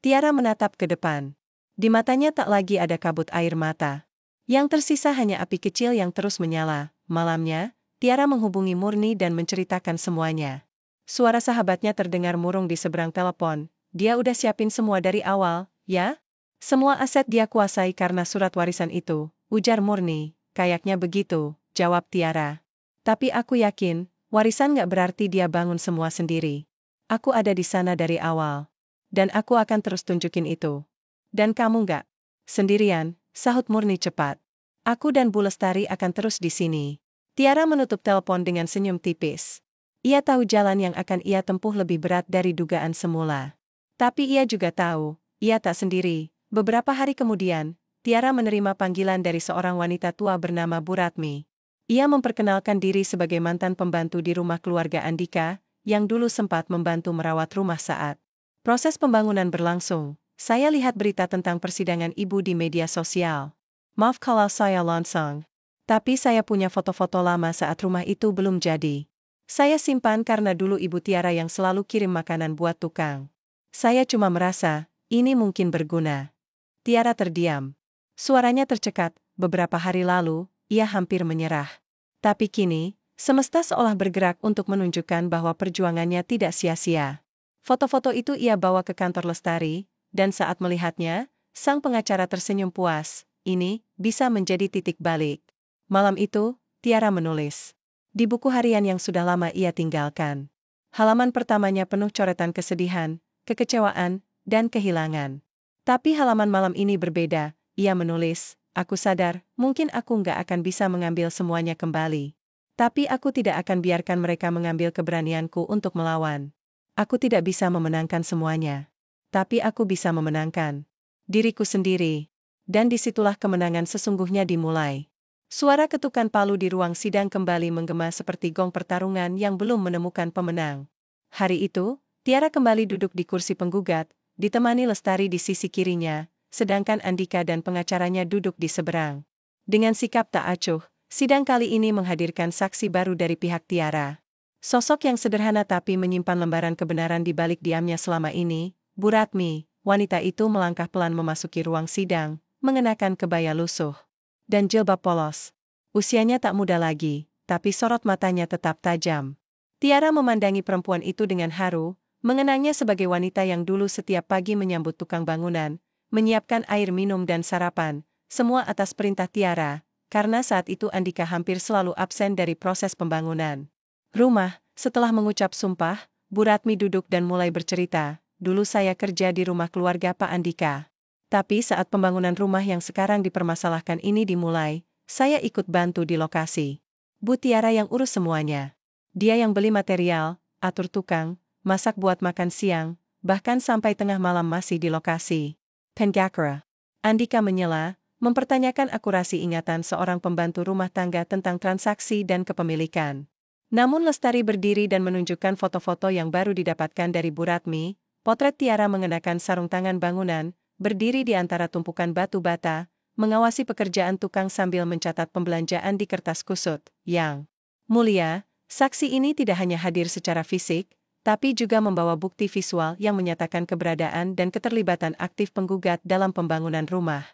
Tiara menatap ke depan. Di matanya tak lagi ada kabut air mata. Yang tersisa hanya api kecil yang terus menyala. Malamnya, Tiara menghubungi Murni dan menceritakan semuanya. Suara sahabatnya terdengar murung di seberang telepon. Dia udah siapin semua dari awal, ya? Semua aset dia kuasai karena surat warisan itu, ujar Murni. Kayaknya begitu, jawab Tiara. Tapi aku yakin, warisan gak berarti dia bangun semua sendiri. Aku ada di sana dari awal. Dan aku akan terus tunjukin itu. Dan kamu gak sendirian, sahut Murni cepat. Aku dan Bu Lestari akan terus di sini. Tiara menutup telepon dengan senyum tipis. Ia tahu jalan yang akan ia tempuh lebih berat dari dugaan semula. Tapi ia juga tahu, ia tak sendiri. Beberapa hari kemudian, Tiara menerima panggilan dari seorang wanita tua bernama Bu Ratmi. Ia memperkenalkan diri sebagai mantan pembantu di rumah keluarga Andika, yang dulu sempat membantu merawat rumah saat proses pembangunan berlangsung. Saya lihat berita tentang persidangan ibu di media sosial. Maaf kalau saya longsong. Tapi saya punya foto-foto lama saat rumah itu belum jadi. Saya simpan karena dulu Ibu Tiara yang selalu kirim makanan buat tukang. Saya cuma merasa, ini mungkin berguna. Tiara terdiam. Suaranya tercekat, beberapa hari lalu, ia hampir menyerah. Tapi kini, semesta seolah bergerak untuk menunjukkan bahwa perjuangannya tidak sia-sia. Foto-foto itu ia bawa ke kantor Lestari, dan saat melihatnya, sang pengacara tersenyum puas. Ini bisa menjadi titik balik. Malam itu, Tiara menulis di buku harian yang sudah lama ia tinggalkan. Halaman pertamanya penuh coretan kesedihan, kekecewaan, dan kehilangan. Tapi halaman malam ini berbeda. Ia menulis, aku sadar, mungkin aku nggak akan bisa mengambil semuanya kembali. Tapi aku tidak akan biarkan mereka mengambil keberanianku untuk melawan. Aku tidak bisa memenangkan semuanya. Tapi aku bisa memenangkan diriku sendiri. Dan disitulah kemenangan sesungguhnya dimulai. Suara ketukan palu di ruang sidang kembali menggema seperti gong pertarungan yang belum menemukan pemenang. Hari itu, Tiara kembali duduk di kursi penggugat, ditemani Lestari di sisi kirinya, sedangkan Andika dan pengacaranya duduk di seberang. Dengan sikap tak acuh, sidang kali ini menghadirkan saksi baru dari pihak Tiara. Sosok yang sederhana tapi menyimpan lembaran kebenaran di balik diamnya selama ini, Bu Ratmi. Wanita itu melangkah pelan memasuki ruang sidang, mengenakan kebaya lusuh dan jilbab polos. Usianya tak muda lagi, tapi sorot matanya tetap tajam. Tiara memandangi perempuan itu dengan haru, mengenangnya sebagai wanita yang dulu setiap pagi menyambut tukang bangunan, menyiapkan air minum dan sarapan, semua atas perintah Tiara, karena saat itu Andika hampir selalu absen dari proses pembangunan rumah. Setelah mengucap sumpah, Bu Ratmi duduk dan mulai bercerita, dulu saya kerja di rumah keluarga Pak Andika. Tapi saat pembangunan rumah yang sekarang dipermasalahkan ini dimulai, saya ikut bantu di lokasi. Bu Tiara yang urus semuanya. Dia yang beli material, atur tukang, masak buat makan siang, bahkan sampai tengah malam masih di lokasi. Penggakra. Andika menyela, mempertanyakan akurasi ingatan seorang pembantu rumah tangga tentang transaksi dan kepemilikan. Namun Lestari berdiri dan menunjukkan foto-foto yang baru didapatkan dari Bu Ratmi. Potret Tiara mengenakan sarung tangan bangunan, berdiri di antara tumpukan batu bata, mengawasi pekerjaan tukang sambil mencatat pembelanjaan di kertas kusut. Yang mulia, saksi ini tidak hanya hadir secara fisik, tapi juga membawa bukti visual yang menyatakan keberadaan dan keterlibatan aktif penggugat dalam pembangunan rumah.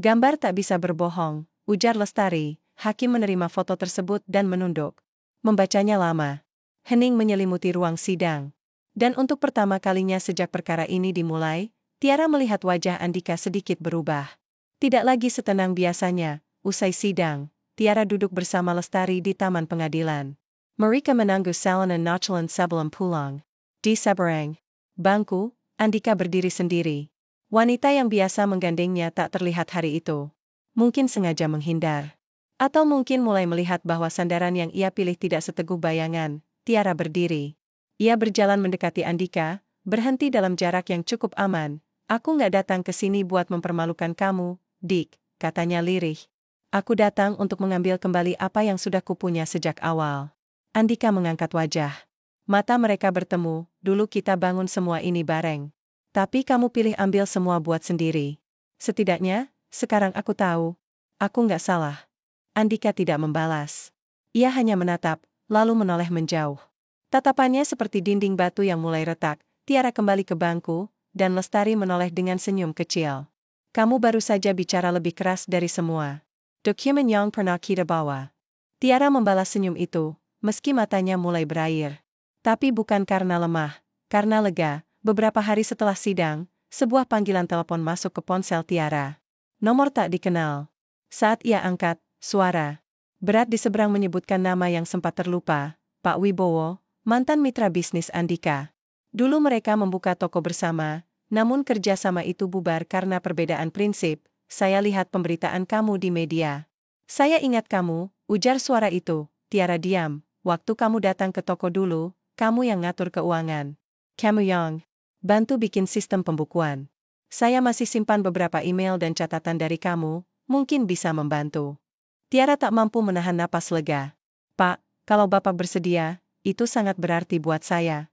Gambar tak bisa berbohong, ujar Lestari. Hakim menerima foto tersebut dan menunduk. Membacanya lama. Hening menyelimuti ruang sidang. Dan untuk pertama kalinya sejak perkara ini dimulai, Tiara melihat wajah Andika sedikit berubah. Tidak lagi setenang biasanya. Usai sidang, Tiara duduk bersama Lestari di taman pengadilan. Mereka menunggu salinan nocelan sebelum pulang. Di seberang bangku, Andika berdiri sendiri. Wanita yang biasa menggandengnya tak terlihat hari itu. Mungkin sengaja menghindar. Atau mungkin mulai melihat bahwa sandaran yang ia pilih tidak seteguh bayangan. Tiara berdiri. Ia berjalan mendekati Andika, berhenti dalam jarak yang cukup aman. Aku nggak datang ke sini buat mempermalukan kamu, Dick, katanya lirih. Aku datang untuk mengambil kembali apa yang sudah kupunya sejak awal. Andika mengangkat wajah. Mata mereka bertemu, dulu kita bangun semua ini bareng. Tapi kamu pilih ambil semua buat sendiri. Setidaknya, sekarang aku tahu. Aku nggak salah. Andika tidak membalas. Ia hanya menatap, lalu menoleh menjauh. Tatapannya seperti dinding batu yang mulai retak. Tiara kembali ke bangku, dan Lestari menoleh dengan senyum kecil. Kamu baru saja bicara lebih keras dari semua. Dokumen yang pernah kita bawa. Tiara membalas senyum itu, meski matanya mulai berair. Tapi bukan karena lemah, karena lega. Beberapa hari setelah sidang, sebuah panggilan telepon masuk ke ponsel Tiara. Nomor tak dikenal. Saat ia angkat, suara berat di seberang menyebutkan nama yang sempat terlupa, Pak Wibowo, mantan mitra bisnis Andika. Dulu mereka membuka toko bersama, namun kerjasama itu bubar karena perbedaan prinsip. Saya lihat pemberitaan kamu di media. Saya ingat kamu, ujar suara itu. Tiara diam. Waktu kamu datang ke toko dulu, kamu yang ngatur keuangan. Kamu yang bantu bikin sistem pembukuan. Saya masih simpan beberapa email dan catatan dari kamu, mungkin bisa membantu. Tiara tak mampu menahan napas lega. Pak, kalau Bapak bersedia, itu sangat berarti buat saya.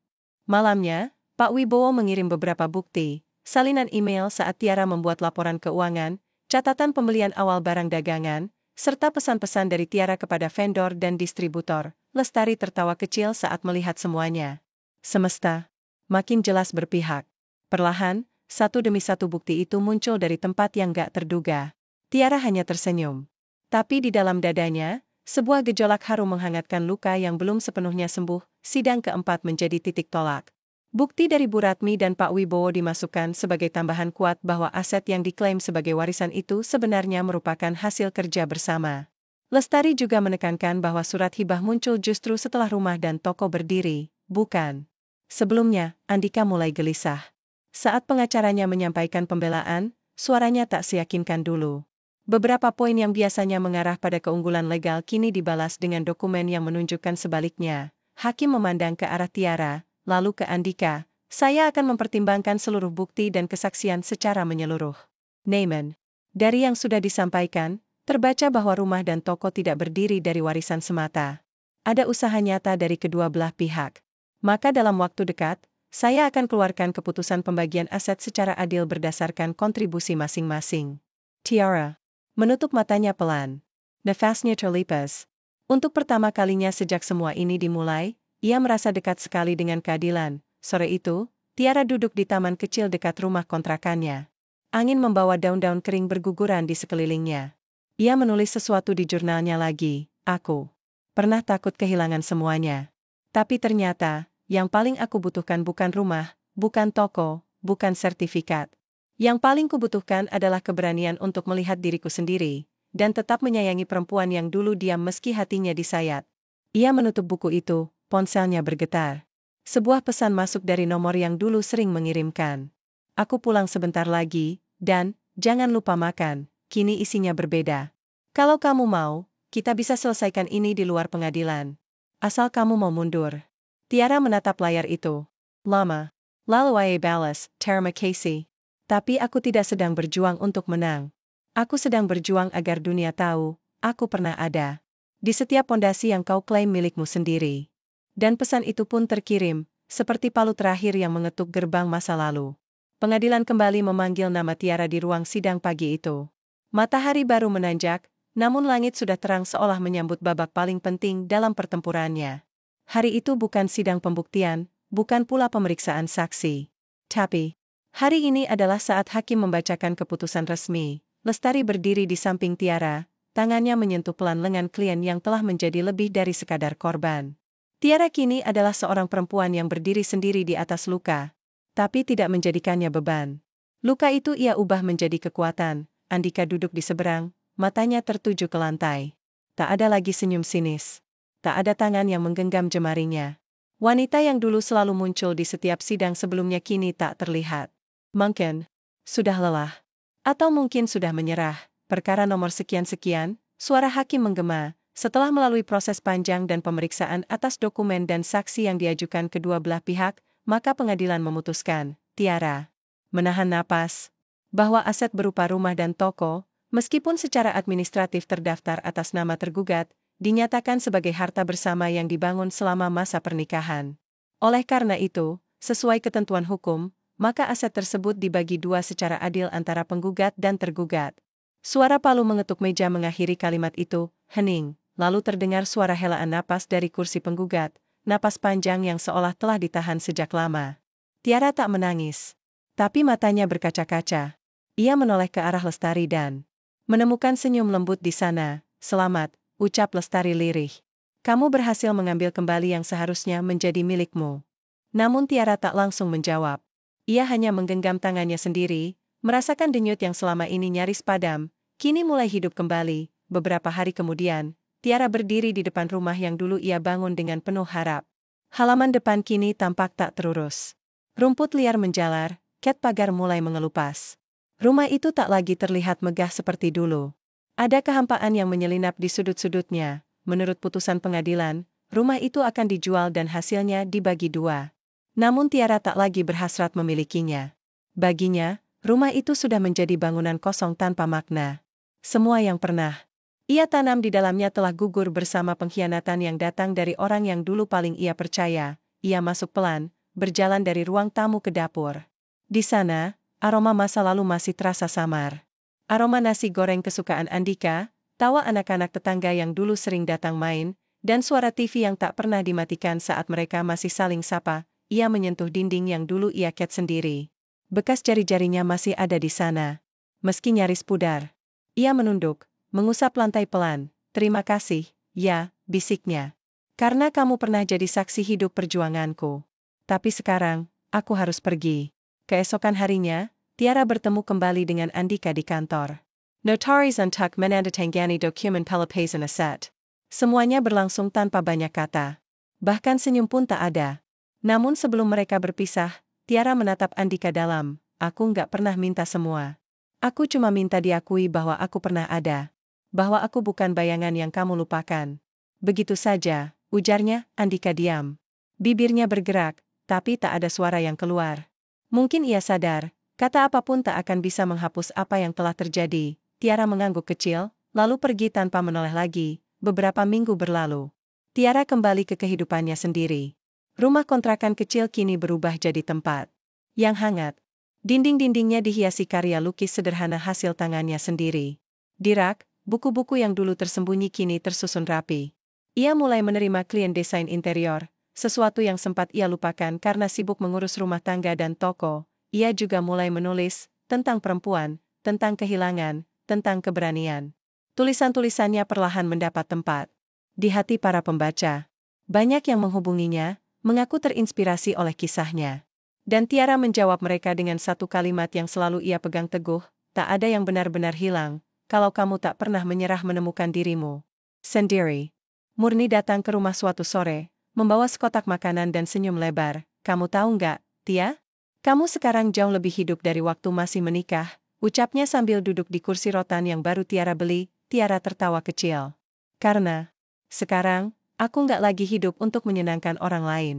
Malamnya, Pak Wibowo mengirim beberapa bukti, salinan email saat Tiara membuat laporan keuangan, catatan pembelian awal barang dagangan, serta pesan-pesan dari Tiara kepada vendor dan distributor. Lestari tertawa kecil saat melihat semuanya. Semesta makin jelas berpihak. Perlahan, satu demi satu bukti itu muncul dari tempat yang gak terduga. Tiara hanya tersenyum. Tapi di dalam dadanya, sebuah gejolak haru menghangatkan luka yang belum sepenuhnya sembuh. Sidang keempat menjadi titik tolak. Bukti dari Bu Ratmi dan Pak Wibowo dimasukkan sebagai tambahan kuat bahwa aset yang diklaim sebagai warisan itu sebenarnya merupakan hasil kerja bersama. Lestari juga menekankan bahwa surat hibah muncul justru setelah rumah dan toko berdiri, bukan. Sebelumnya, Andika mulai gelisah. Saat pengacaranya menyampaikan pembelaan, suaranya tak seyakinkan dulu. Beberapa poin yang biasanya mengarah pada keunggulan legal kini dibalas dengan dokumen yang menunjukkan sebaliknya. Hakim memandang ke arah Tiara, lalu ke Andika. Saya akan mempertimbangkan seluruh bukti dan kesaksian secara menyeluruh. Neyman. Dari yang sudah disampaikan, terbaca bahwa rumah dan toko tidak berdiri dari warisan semata. Ada usaha nyata dari kedua belah pihak. Maka dalam waktu dekat, saya akan keluarkan keputusan pembagian aset secara adil berdasarkan kontribusi masing-masing. Tiara menutup matanya pelan. Nafasnya terlipas. Untuk pertama kalinya sejak semua ini dimulai, ia merasa dekat sekali dengan keadilan. Sore itu, Tiara duduk di taman kecil dekat rumah kontrakannya. Angin membawa daun-daun kering berguguran di sekelilingnya. Ia menulis sesuatu di jurnalnya lagi. Aku pernah takut kehilangan semuanya. Tapi ternyata, yang paling aku butuhkan bukan rumah, bukan toko, bukan sertifikat. Yang paling kubutuhkan adalah keberanian untuk melihat diriku sendiri, dan tetap menyayangi perempuan yang dulu diam meski hatinya disayat. Ia menutup buku itu, ponselnya bergetar. Sebuah pesan masuk dari nomor yang dulu sering mengirimkan. Aku pulang sebentar lagi, dan, jangan lupa makan, kini isinya berbeda. Kalau kamu mau, kita bisa selesaikan ini di luar pengadilan. Asal kamu mau mundur. Tiara menatap layar itu. Lama. Lalu ia balas, terima kasih. Tapi aku tidak sedang berjuang untuk menang. Aku sedang berjuang agar dunia tahu, aku pernah ada. Di setiap pondasi yang kau klaim milikmu sendiri. Dan pesan itu pun terkirim, seperti palu terakhir yang mengetuk gerbang masa lalu. Pengadilan kembali memanggil nama Tiara di ruang sidang pagi itu. Matahari baru menanjak, namun langit sudah terang seolah menyambut babak paling penting dalam pertempurannya. Hari itu bukan sidang pembuktian, bukan pula pemeriksaan saksi. Tapi hari ini adalah saat hakim membacakan keputusan resmi. Lestari berdiri di samping Tiara, tangannya menyentuh pelan lengan klien yang telah menjadi lebih dari sekadar korban. Tiara kini adalah seorang perempuan yang berdiri sendiri di atas luka, tapi tidak menjadikannya beban. Luka itu ia ubah menjadi kekuatan. Andika duduk di seberang, matanya tertuju ke lantai. Tak ada lagi senyum sinis. Tak ada tangan yang menggenggam jemarinya. Wanita yang dulu selalu muncul di setiap sidang sebelumnya kini tak terlihat. Mungkin sudah lelah. Atau mungkin sudah menyerah. Perkara nomor sekian-sekian, suara hakim menggema, setelah melalui proses panjang dan pemeriksaan atas dokumen dan saksi yang diajukan kedua belah pihak, maka pengadilan memutuskan, Tiara menahan napas, bahwa aset berupa rumah dan toko, meskipun secara administratif terdaftar atas nama tergugat, dinyatakan sebagai harta bersama yang dibangun selama masa pernikahan. Oleh karena itu, sesuai ketentuan hukum, maka aset tersebut dibagi dua secara adil antara penggugat dan tergugat. Suara palu mengetuk meja mengakhiri kalimat itu, hening, lalu terdengar suara helaan napas dari kursi penggugat, napas panjang yang seolah telah ditahan sejak lama. Tiara tak menangis, tapi matanya berkaca-kaca. Ia menoleh ke arah Lestari dan menemukan senyum lembut di sana. Selamat, ucap Lestari lirih. Kamu berhasil mengambil kembali yang seharusnya menjadi milikmu. Namun Tiara tak langsung menjawab. Ia hanya menggenggam tangannya sendiri, merasakan denyut yang selama ini nyaris padam, kini mulai hidup kembali. Beberapa hari kemudian, Tiara berdiri di depan rumah yang dulu ia bangun dengan penuh harap. Halaman depan kini tampak tak terurus. Rumput liar menjalar, cat pagar mulai mengelupas. Rumah itu tak lagi terlihat megah seperti dulu. Ada kehampaan yang menyelinap di sudut-sudutnya. Menurut putusan pengadilan, rumah itu akan dijual dan hasilnya dibagi dua. Namun Tiara tak lagi berhasrat memilikinya. Baginya, rumah itu sudah menjadi bangunan kosong tanpa makna. Semua yang pernah ia tanam di dalamnya telah gugur bersama pengkhianatan yang datang dari orang yang dulu paling ia percaya. Ia masuk pelan, berjalan dari ruang tamu ke dapur. Di sana, aroma masa lalu masih terasa samar. Aroma nasi goreng kesukaan Andika, tawa anak-anak tetangga yang dulu sering datang main, dan suara TV yang tak pernah dimatikan saat mereka masih saling sapa. Ia menyentuh dinding yang dulu ia cat sendiri. Bekas jari-jarinya masih ada di sana. Meski nyaris pudar. Ia menunduk, mengusap lantai pelan. Terima kasih, ya, bisiknya. Karena kamu pernah jadi saksi hidup perjuanganku. Tapi sekarang, aku harus pergi. Keesokan harinya, Tiara bertemu kembali dengan Andika di kantor. Notaris untuk menandatangani dokumen pelepasan aset. Semuanya berlangsung tanpa banyak kata. Bahkan senyum pun tak ada. Namun sebelum mereka berpisah, Tiara menatap Andika dalam, aku nggak pernah minta semua. Aku cuma minta diakui bahwa aku pernah ada. Bahwa aku bukan bayangan yang kamu lupakan. Begitu saja, ujarnya. Andika diam. Bibirnya bergerak, tapi tak ada suara yang keluar. Mungkin ia sadar, kata apapun tak akan bisa menghapus apa yang telah terjadi. Tiara mengangguk kecil, lalu pergi tanpa menoleh lagi. Beberapa minggu berlalu. Tiara kembali ke kehidupannya sendiri. Rumah kontrakan kecil kini berubah jadi tempat yang hangat. Dinding-dindingnya dihiasi karya lukis sederhana hasil tangannya sendiri. Di rak, buku-buku yang dulu tersembunyi kini tersusun rapi. Ia mulai menerima klien desain interior, sesuatu yang sempat ia lupakan karena sibuk mengurus rumah tangga dan toko. Ia juga mulai menulis tentang perempuan, tentang kehilangan, tentang keberanian. Tulisan-tulisannya perlahan mendapat tempat di hati para pembaca. Banyak yang menghubunginya, mengaku terinspirasi oleh kisahnya. Dan Tiara menjawab mereka dengan satu kalimat yang selalu ia pegang teguh, tak ada yang benar-benar hilang, kalau kamu tak pernah menyerah menemukan dirimu sendiri. Murni datang ke rumah suatu sore, membawa sekotak makanan dan senyum lebar. Kamu tahu nggak, Tia? Kamu sekarang jauh lebih hidup dari waktu masih menikah, ucapnya sambil duduk di kursi rotan yang baru Tiara beli. Tiara tertawa kecil. Karena sekarang, aku nggak lagi hidup untuk menyenangkan orang lain.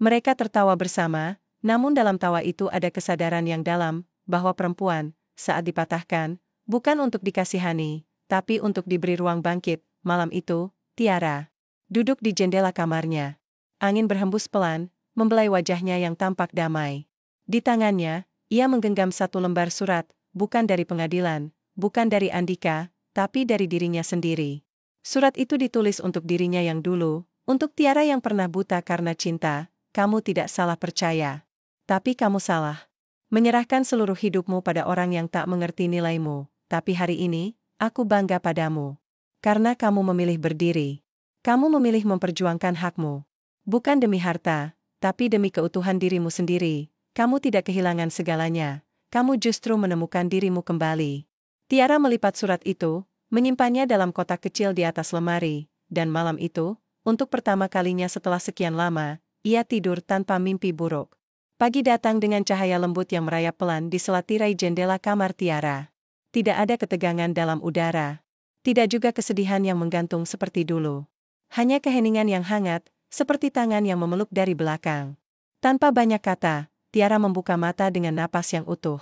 Mereka tertawa bersama, namun dalam tawa itu ada kesadaran yang dalam, bahwa perempuan, saat dipatahkan, bukan untuk dikasihani, tapi untuk diberi ruang bangkit. Malam itu, Tiara duduk di jendela kamarnya. Angin berhembus pelan, membelai wajahnya yang tampak damai. Di tangannya, ia menggenggam satu lembar surat, bukan dari pengadilan, bukan dari Andika, tapi dari dirinya sendiri. Surat itu ditulis untuk dirinya yang dulu, untuk Tiara yang pernah buta karena cinta. Kamu tidak salah percaya. Tapi kamu salah. Menyerahkan seluruh hidupmu pada orang yang tak mengerti nilaimu. Tapi hari ini, aku bangga padamu. Karena kamu memilih berdiri. Kamu memilih memperjuangkan hakmu. Bukan demi harta, tapi demi keutuhan dirimu sendiri. Kamu tidak kehilangan segalanya. Kamu justru menemukan dirimu kembali. Tiara melipat surat itu, menyimpannya dalam kotak kecil di atas lemari, dan malam itu, untuk pertama kalinya setelah sekian lama, ia tidur tanpa mimpi buruk. Pagi datang dengan cahaya lembut yang merayap pelan di sela tirai jendela kamar Tiara. Tidak ada ketegangan dalam udara. Tidak juga kesedihan yang menggantung seperti dulu. Hanya keheningan yang hangat, seperti tangan yang memeluk dari belakang. Tanpa banyak kata, Tiara membuka mata dengan napas yang utuh.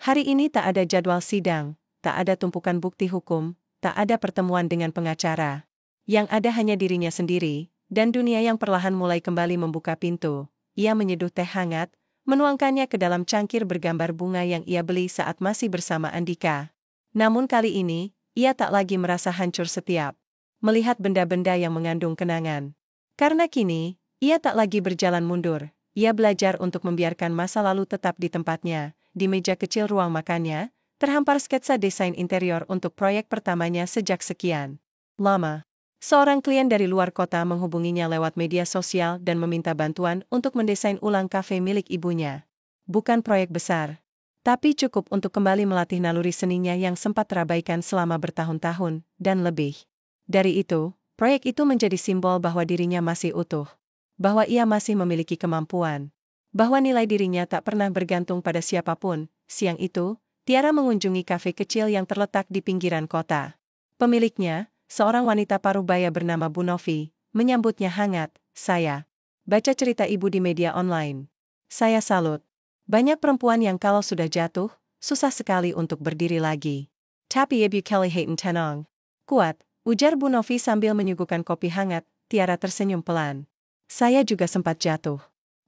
Hari ini tak ada jadwal sidang, tak ada tumpukan bukti hukum, tak ada pertemuan dengan pengacara. Yang ada hanya dirinya sendiri, dan dunia yang perlahan mulai kembali membuka pintu. Ia menyeduh teh hangat, menuangkannya ke dalam cangkir bergambar bunga yang ia beli saat masih bersama Andika. Namun kali ini, ia tak lagi merasa hancur setiap melihat benda-benda yang mengandung kenangan. Karena kini, ia tak lagi berjalan mundur. Ia belajar untuk membiarkan masa lalu tetap di tempatnya. Di meja kecil ruang makannya, terhampar sketsa desain interior untuk proyek pertamanya sejak sekian lama. Seorang klien dari luar kota menghubunginya lewat media sosial dan meminta bantuan untuk mendesain ulang kafe milik ibunya. Bukan proyek besar, tapi cukup untuk kembali melatih naluri seninya yang sempat terabaikan selama bertahun-tahun dan lebih. Dari itu, proyek itu menjadi simbol bahwa dirinya masih utuh. Bahwa ia masih memiliki kemampuan. Bahwa nilai dirinya tak pernah bergantung pada siapapun. Siang itu, Tiara mengunjungi kafe kecil yang terletak di pinggiran kota. Pemiliknya, seorang wanita parubaya bernama Bu Novi, menyambutnya hangat. Saya baca cerita ibu di media online. Saya salut. Banyak perempuan yang kalau sudah jatuh, susah sekali untuk berdiri lagi. Tapi ibu Kelly Hayton tenang. Kuat, ujar Bu Novi sambil menyuguhkan kopi hangat. Tiara tersenyum pelan. Saya juga sempat jatuh.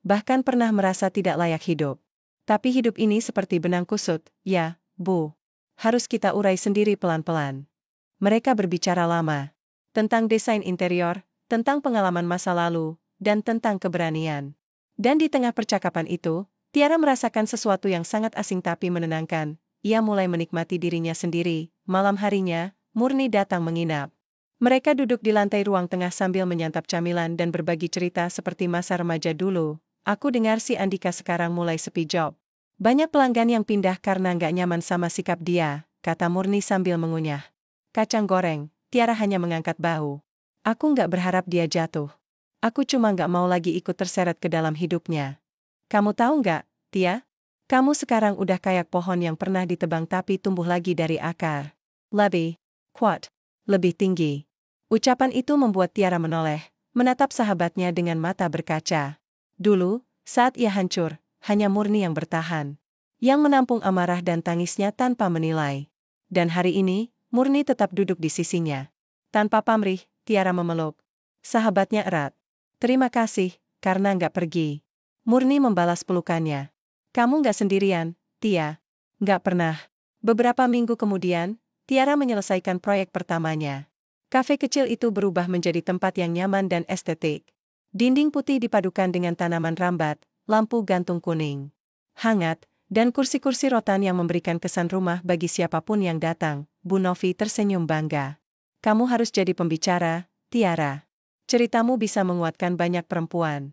Bahkan pernah merasa tidak layak hidup. Tapi hidup ini seperti benang kusut, ya, Bu. Harus kita urai sendiri pelan-pelan. Mereka berbicara lama. Tentang desain interior, tentang pengalaman masa lalu, dan tentang keberanian. Dan di tengah percakapan itu, Tiara merasakan sesuatu yang sangat asing tapi menenangkan. Ia mulai menikmati dirinya sendiri. Malam harinya, Murni datang menginap. Mereka duduk di lantai ruang tengah sambil menyantap camilan dan berbagi cerita seperti masa remaja dulu. Aku dengar si Andika sekarang mulai sepi job. Banyak pelanggan yang pindah karena nggak nyaman sama sikap dia, kata Murni sambil mengunyah kacang goreng. Tiara hanya mengangkat bahu. Aku nggak berharap dia jatuh. Aku cuma nggak mau lagi ikut terseret ke dalam hidupnya. Kamu tahu nggak, Tia? Kamu sekarang udah kayak pohon yang pernah ditebang tapi tumbuh lagi dari akar. Lebih kuat. Lebih tinggi. Ucapan itu membuat Tiara menoleh, menatap sahabatnya dengan mata berkaca. Dulu, saat ia hancur, hanya Murni yang bertahan. Yang menampung amarah dan tangisnya tanpa menilai. Dan hari ini, Murni tetap duduk di sisinya. Tanpa pamrih, Tiara memeluk sahabatnya erat. Terima kasih, karena nggak pergi. Murni membalas pelukannya. Kamu nggak sendirian, Tia. Nggak pernah. Beberapa minggu kemudian, Tiara menyelesaikan proyek pertamanya. Kafe kecil itu berubah menjadi tempat yang nyaman dan estetik. Dinding putih dipadukan dengan tanaman rambat, lampu gantung kuning hangat, dan kursi-kursi rotan yang memberikan kesan rumah bagi siapapun yang datang. Bu Novi tersenyum bangga. Kamu harus jadi pembicara, Tiara. Ceritamu bisa menguatkan banyak perempuan.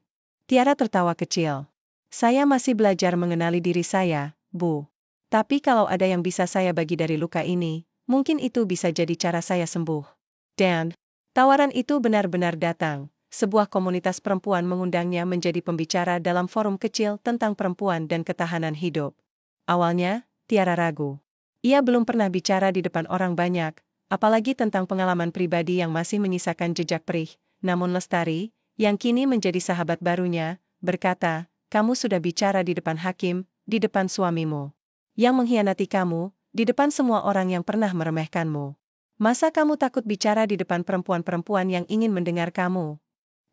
Tiara tertawa kecil. Saya masih belajar mengenali diri saya, Bu. Tapi kalau ada yang bisa saya bagi dari luka ini, mungkin itu bisa jadi cara saya sembuh. Dan tawaran itu benar-benar datang. Sebuah komunitas perempuan mengundangnya menjadi pembicara dalam forum kecil tentang perempuan dan ketahanan hidup. Awalnya, Tiara ragu. Ia belum pernah bicara di depan orang banyak, apalagi tentang pengalaman pribadi yang masih menyisakan jejak perih. Namun Lestari, yang kini menjadi sahabat barunya, berkata, kamu sudah bicara di depan hakim, di depan suamimu yang mengkhianati kamu, di depan semua orang yang pernah meremehkanmu. Masa kamu takut bicara di depan perempuan-perempuan yang ingin mendengar kamu?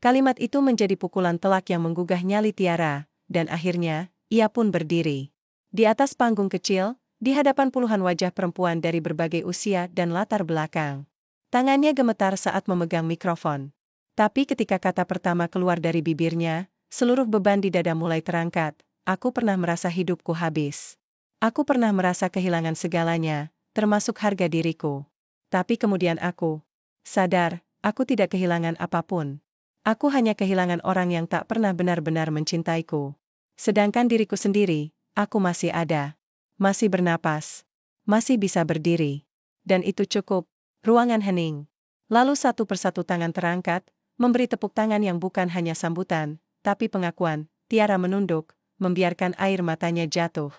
Kalimat itu menjadi pukulan telak yang menggugah nyali Tiara, dan akhirnya, ia pun berdiri. Di atas panggung kecil, di hadapan puluhan wajah perempuan dari berbagai usia dan latar belakang. Tangannya gemetar saat memegang mikrofon. Tapi ketika kata pertama keluar dari bibirnya, seluruh beban di dada mulai terangkat. Aku pernah merasa hidupku habis. Aku pernah merasa kehilangan segalanya, termasuk harga diriku. Tapi kemudian aku sadar, aku tidak kehilangan apapun. Aku hanya kehilangan orang yang tak pernah benar-benar mencintaiku. Sedangkan diriku sendiri, aku masih ada. Masih bernapas. Masih bisa berdiri. Dan itu cukup. Ruangan hening. Lalu satu persatu tangan terangkat, memberi tepuk tangan yang bukan hanya sambutan, tapi pengakuan. Tiara menunduk, membiarkan air matanya jatuh.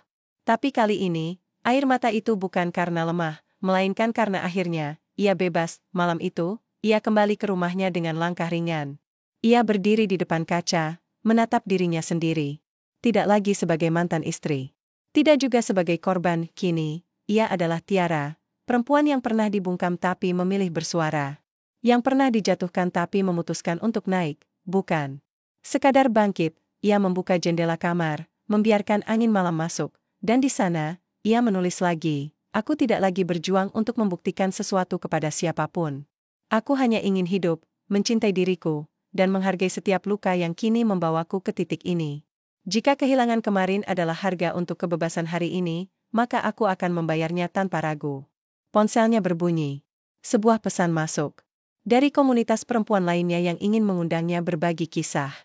Tapi kali ini, Air mata itu bukan karena lemah, melainkan karena akhirnya, ia bebas. Malam itu, ia kembali ke rumahnya dengan langkah ringan. Ia berdiri di depan kaca, menatap dirinya sendiri. Tidak lagi sebagai mantan istri. Tidak juga sebagai korban, kini, ia adalah Tiara, perempuan yang pernah dibungkam tapi memilih bersuara. Yang pernah dijatuhkan tapi memutuskan untuk naik, bukan sekadar bangkit. Ia membuka jendela kamar, membiarkan angin malam masuk, dan di sana, ia menulis lagi, "Aku tidak lagi berjuang untuk membuktikan sesuatu kepada siapapun. Aku hanya ingin hidup, mencintai diriku, dan menghargai setiap luka yang kini membawaku ke titik ini. Jika kehilangan kemarin adalah harga untuk kebebasan hari ini, maka aku akan membayarnya tanpa ragu." Ponselnya berbunyi. Sebuah pesan masuk dari komunitas perempuan lainnya yang ingin mengundangnya berbagi kisah.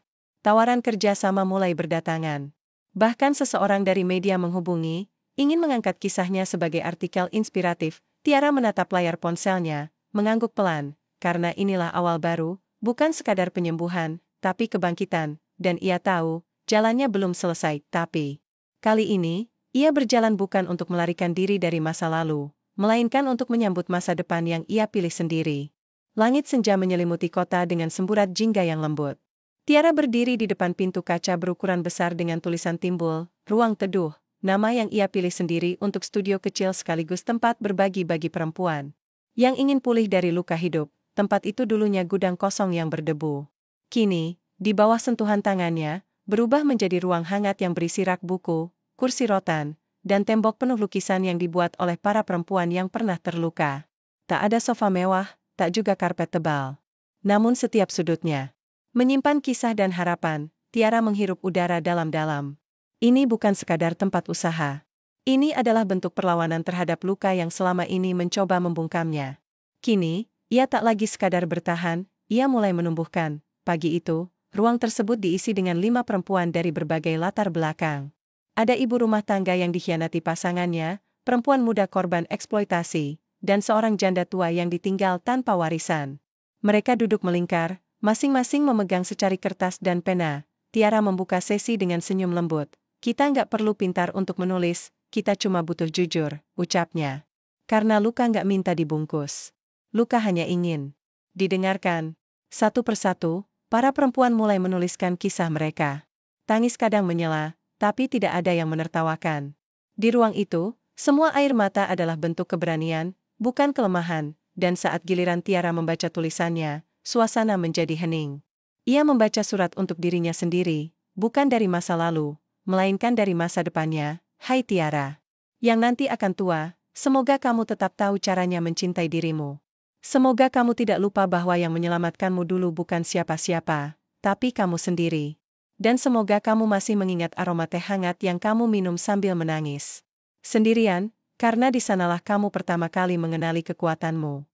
Tawaran kerja sama mulai berdatangan. Bahkan seseorang dari media menghubungi, ingin mengangkat kisahnya sebagai artikel inspiratif. Tiara menatap layar ponselnya, mengangguk pelan, karena inilah awal baru, bukan sekadar penyembuhan, tapi kebangkitan, dan ia tahu, jalannya belum selesai, tapi kali ini, ia berjalan bukan untuk melarikan diri dari masa lalu, melainkan untuk menyambut masa depan yang ia pilih sendiri. Langit senja menyelimuti kota dengan semburat jingga yang lembut. Tiara berdiri di depan pintu kaca berukuran besar dengan tulisan timbul, "Ruang Teduh", nama yang ia pilih sendiri untuk studio kecil sekaligus tempat berbagi bagi perempuan yang ingin pulih dari luka hidup. Tempat itu dulunya gudang kosong yang berdebu. Kini, di bawah sentuhan tangannya, berubah menjadi ruang hangat yang berisi rak buku, kursi rotan, dan tembok penuh lukisan yang dibuat oleh para perempuan yang pernah terluka. Tak ada sofa mewah, tak juga karpet tebal. Namun setiap sudutnya menyimpan kisah dan harapan. Tiara menghirup udara dalam-dalam. Ini bukan sekadar tempat usaha. Ini adalah bentuk perlawanan terhadap luka yang selama ini mencoba membungkamnya. Kini, ia tak lagi sekadar bertahan, ia mulai menumbuhkan. Pagi itu, ruang tersebut diisi dengan 5 perempuan dari berbagai latar belakang. Ada ibu rumah tangga yang dikhianati pasangannya, perempuan muda korban eksploitasi, dan seorang janda tua yang ditinggal tanpa warisan. Mereka duduk melingkar, masing-masing memegang secari kertas dan pena. Tiara membuka sesi dengan senyum lembut. "Kita nggak perlu pintar untuk menulis, kita cuma butuh jujur," ucapnya. Karena luka nggak minta dibungkus. Luka hanya ingin didengarkan. Satu persatu, para perempuan mulai menuliskan kisah mereka. Tangis kadang menyela, tapi tidak ada yang menertawakan. Di ruang itu, semua air mata adalah bentuk keberanian, bukan kelemahan, dan saat giliran Tiara membaca tulisannya, suasana menjadi hening. Ia membaca surat untuk dirinya sendiri, bukan dari masa lalu, melainkan dari masa depannya. "Hai Tiara, yang nanti akan tua, semoga kamu tetap tahu caranya mencintai dirimu. Semoga kamu tidak lupa bahwa yang menyelamatkanmu dulu bukan siapa-siapa, tapi kamu sendiri. Dan semoga kamu masih mengingat aroma teh hangat yang kamu minum sambil menangis sendirian, karena di sanalah kamu pertama kali mengenali kekuatanmu."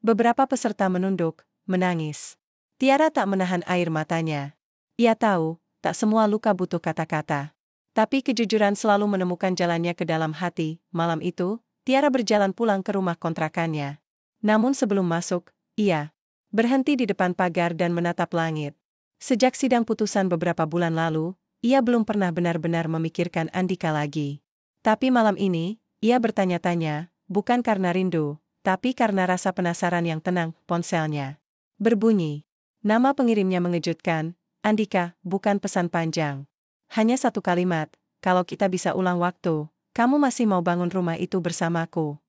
Beberapa peserta menunduk, menangis. Tiara tak menahan air matanya. Ia tahu, tak semua luka butuh kata-kata. Tapi kejujuran selalu menemukan jalannya ke dalam hati. Malam itu, Tiara berjalan pulang ke rumah kontrakannya. Namun sebelum masuk, ia berhenti di depan pagar dan menatap langit. Sejak sidang putusan beberapa bulan lalu, ia belum pernah benar-benar memikirkan Andika lagi. Tapi malam ini, ia bertanya-tanya, bukan karena rindu, tapi karena rasa penasaran yang tenang. Ponselnya berbunyi. Nama pengirimnya mengejutkan, "Andika, bukan pesan panjang. Hanya satu kalimat, kalau kita bisa ulang waktu, kamu masih mau bangun rumah itu bersamaku."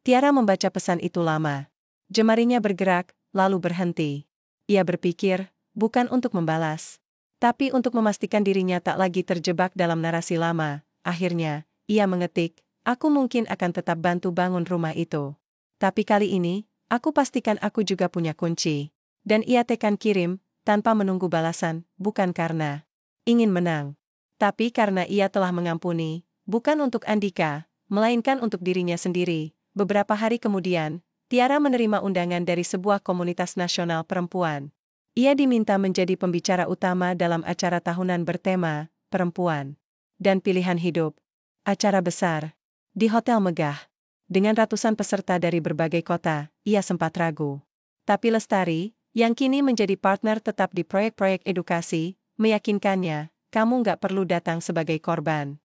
Tiara membaca pesan itu lama. Jemarinya bergerak, lalu berhenti. Ia berpikir, bukan untuk membalas, tapi untuk memastikan dirinya tak lagi terjebak dalam narasi lama. Akhirnya, ia mengetik, "Aku mungkin akan tetap bantu bangun rumah itu. Tapi kali ini, aku pastikan aku juga punya kunci." Dan ia tekan kirim, tanpa menunggu balasan, bukan karena ingin menang, tapi karena ia telah mengampuni, bukan untuk Andika, melainkan untuk dirinya sendiri. Beberapa hari kemudian, Tiara menerima undangan dari sebuah komunitas nasional perempuan. Ia diminta menjadi pembicara utama dalam acara tahunan bertema perempuan dan pilihan hidup. Acara besar di hotel megah dengan ratusan peserta dari berbagai kota. Ia sempat ragu, tapi Lestari, yang kini menjadi partner tetap di proyek-proyek edukasi, meyakinkannya, "Kamu nggak perlu datang sebagai korban.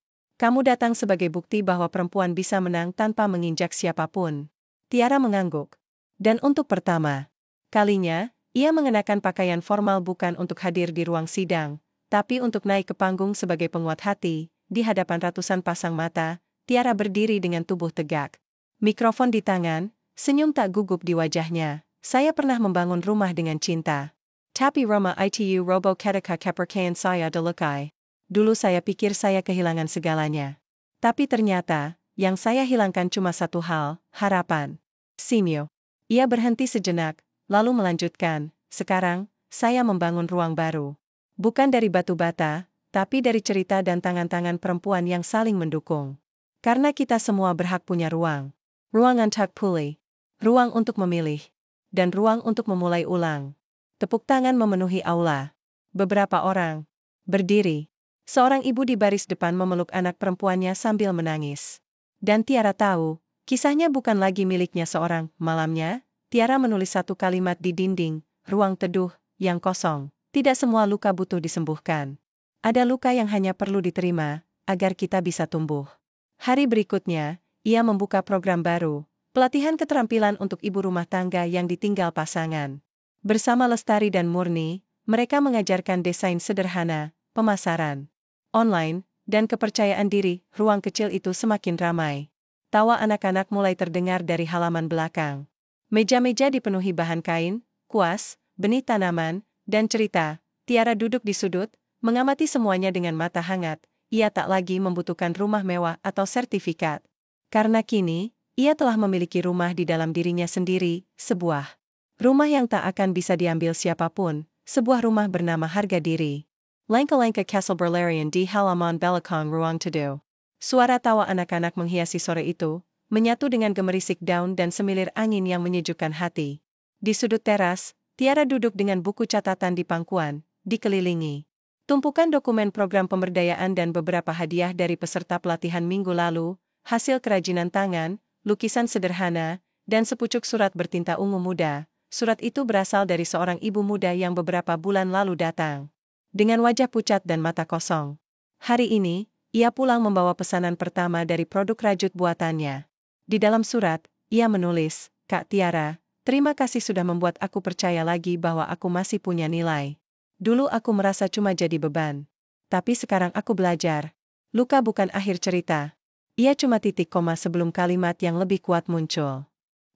Kamu datang sebagai bukti bahwa perempuan bisa menang tanpa menginjak siapapun. Tiara mengangguk. Dan untuk pertama kalinya, ia mengenakan pakaian formal bukan untuk hadir di ruang sidang, tapi untuk naik ke panggung sebagai penguat hati. Di hadapan ratusan pasang mata, Tiara berdiri dengan tubuh tegak. Mikrofon di tangan, senyum tak gugup di wajahnya. Saya pernah membangun rumah dengan cinta. Tapi Roma itu robo ketika kepercayaan saya dilukai. Dulu saya pikir saya kehilangan segalanya. Tapi ternyata, yang saya hilangkan cuma satu hal, harapan. Simio. Ia berhenti sejenak, lalu melanjutkan, sekarang, saya membangun ruang baru. Bukan dari batu bata, tapi dari cerita dan tangan-tangan perempuan yang saling mendukung. Karena kita semua berhak punya ruang. Ruang untuk pulih. Ruang untuk memilih. Dan ruang untuk memulai ulang. Tepuk tangan memenuhi aula. Beberapa orang berdiri. Seorang ibu di baris depan memeluk anak perempuannya sambil menangis. Dan Tiara tahu, kisahnya bukan lagi miliknya seorang. Malamnya, Tiara menulis satu kalimat di dinding, ruang teduh, yang kosong. Tidak semua luka butuh disembuhkan. Ada luka yang hanya perlu diterima, agar kita bisa tumbuh. Hari berikutnya, ia membuka program baru, pelatihan keterampilan untuk ibu rumah tangga yang ditinggal pasangan. Bersama Lestari dan Murni, mereka mengajarkan desain sederhana, pemasaran online, dan kepercayaan diri. Ruang kecil itu semakin ramai. Tawa anak-anak mulai terdengar dari halaman belakang. Meja-meja dipenuhi bahan kain, kuas, benih tanaman, dan cerita. Tiara duduk di sudut, mengamati semuanya dengan mata hangat. Ia tak lagi membutuhkan rumah mewah atau sertifikat. Karena kini, ia telah memiliki rumah di dalam dirinya sendiri, sebuah rumah yang tak akan bisa diambil siapapun, sebuah rumah bernama harga diri. Langkah-langkah Castle Berlarian di halaman belakang ruang teduh. Suara tawa anak-anak menghiasi sore itu, menyatu dengan gemerisik daun dan semilir angin yang menyejukkan hati. Di sudut teras, Tiara duduk dengan buku catatan di pangkuan, dikelilingi tumpukan dokumen program pemberdayaan dan beberapa hadiah dari peserta pelatihan minggu lalu, hasil kerajinan tangan, lukisan sederhana, dan sepucuk surat bertinta ungu muda. Surat itu berasal dari seorang ibu muda yang beberapa bulan lalu datang. Dengan wajah pucat dan mata kosong. Hari ini, ia pulang membawa pesanan pertama dari produk rajut buatannya. Di dalam surat, ia menulis, "Kak Tiara, terima kasih sudah membuat aku percaya lagi bahwa aku masih punya nilai. Dulu aku merasa cuma jadi beban. Tapi sekarang aku belajar. Luka bukan akhir cerita." Ia cuma titik koma sebelum kalimat yang lebih kuat muncul.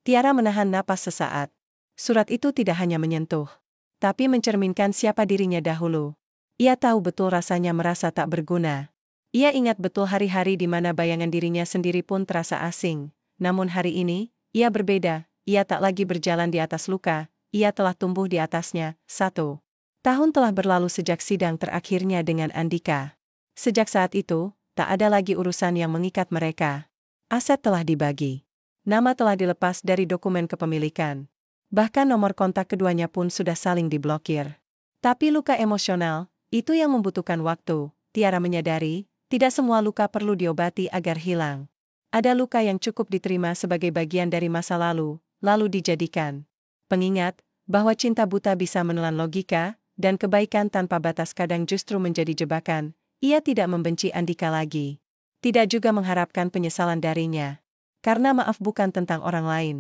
Tiara menahan napas sesaat. Surat itu tidak hanya menyentuh, tapi mencerminkan siapa dirinya dahulu. Ia tahu betul rasanya merasa tak berguna. Ia ingat betul hari-hari di mana bayangan dirinya sendiri pun terasa asing. Namun hari ini, ia berbeda. Ia tak lagi berjalan di atas luka, ia telah tumbuh di atasnya. 1 tahun telah berlalu sejak sidang terakhirnya dengan Andika. Sejak saat itu, tak ada lagi urusan yang mengikat mereka. Aset telah dibagi. Nama telah dilepas dari dokumen kepemilikan. Bahkan nomor kontak keduanya pun sudah saling diblokir. Tapi luka emosional, itu yang membutuhkan waktu. Tiara menyadari, tidak semua luka perlu diobati agar hilang. Ada luka yang cukup diterima sebagai bagian dari masa lalu dijadikan pengingat bahwa cinta buta bisa menelan logika, dan kebaikan tanpa batas kadang justru menjadi jebakan. Ia tidak membenci Andika lagi. Tidak juga mengharapkan penyesalan darinya. Karena maaf bukan tentang orang lain,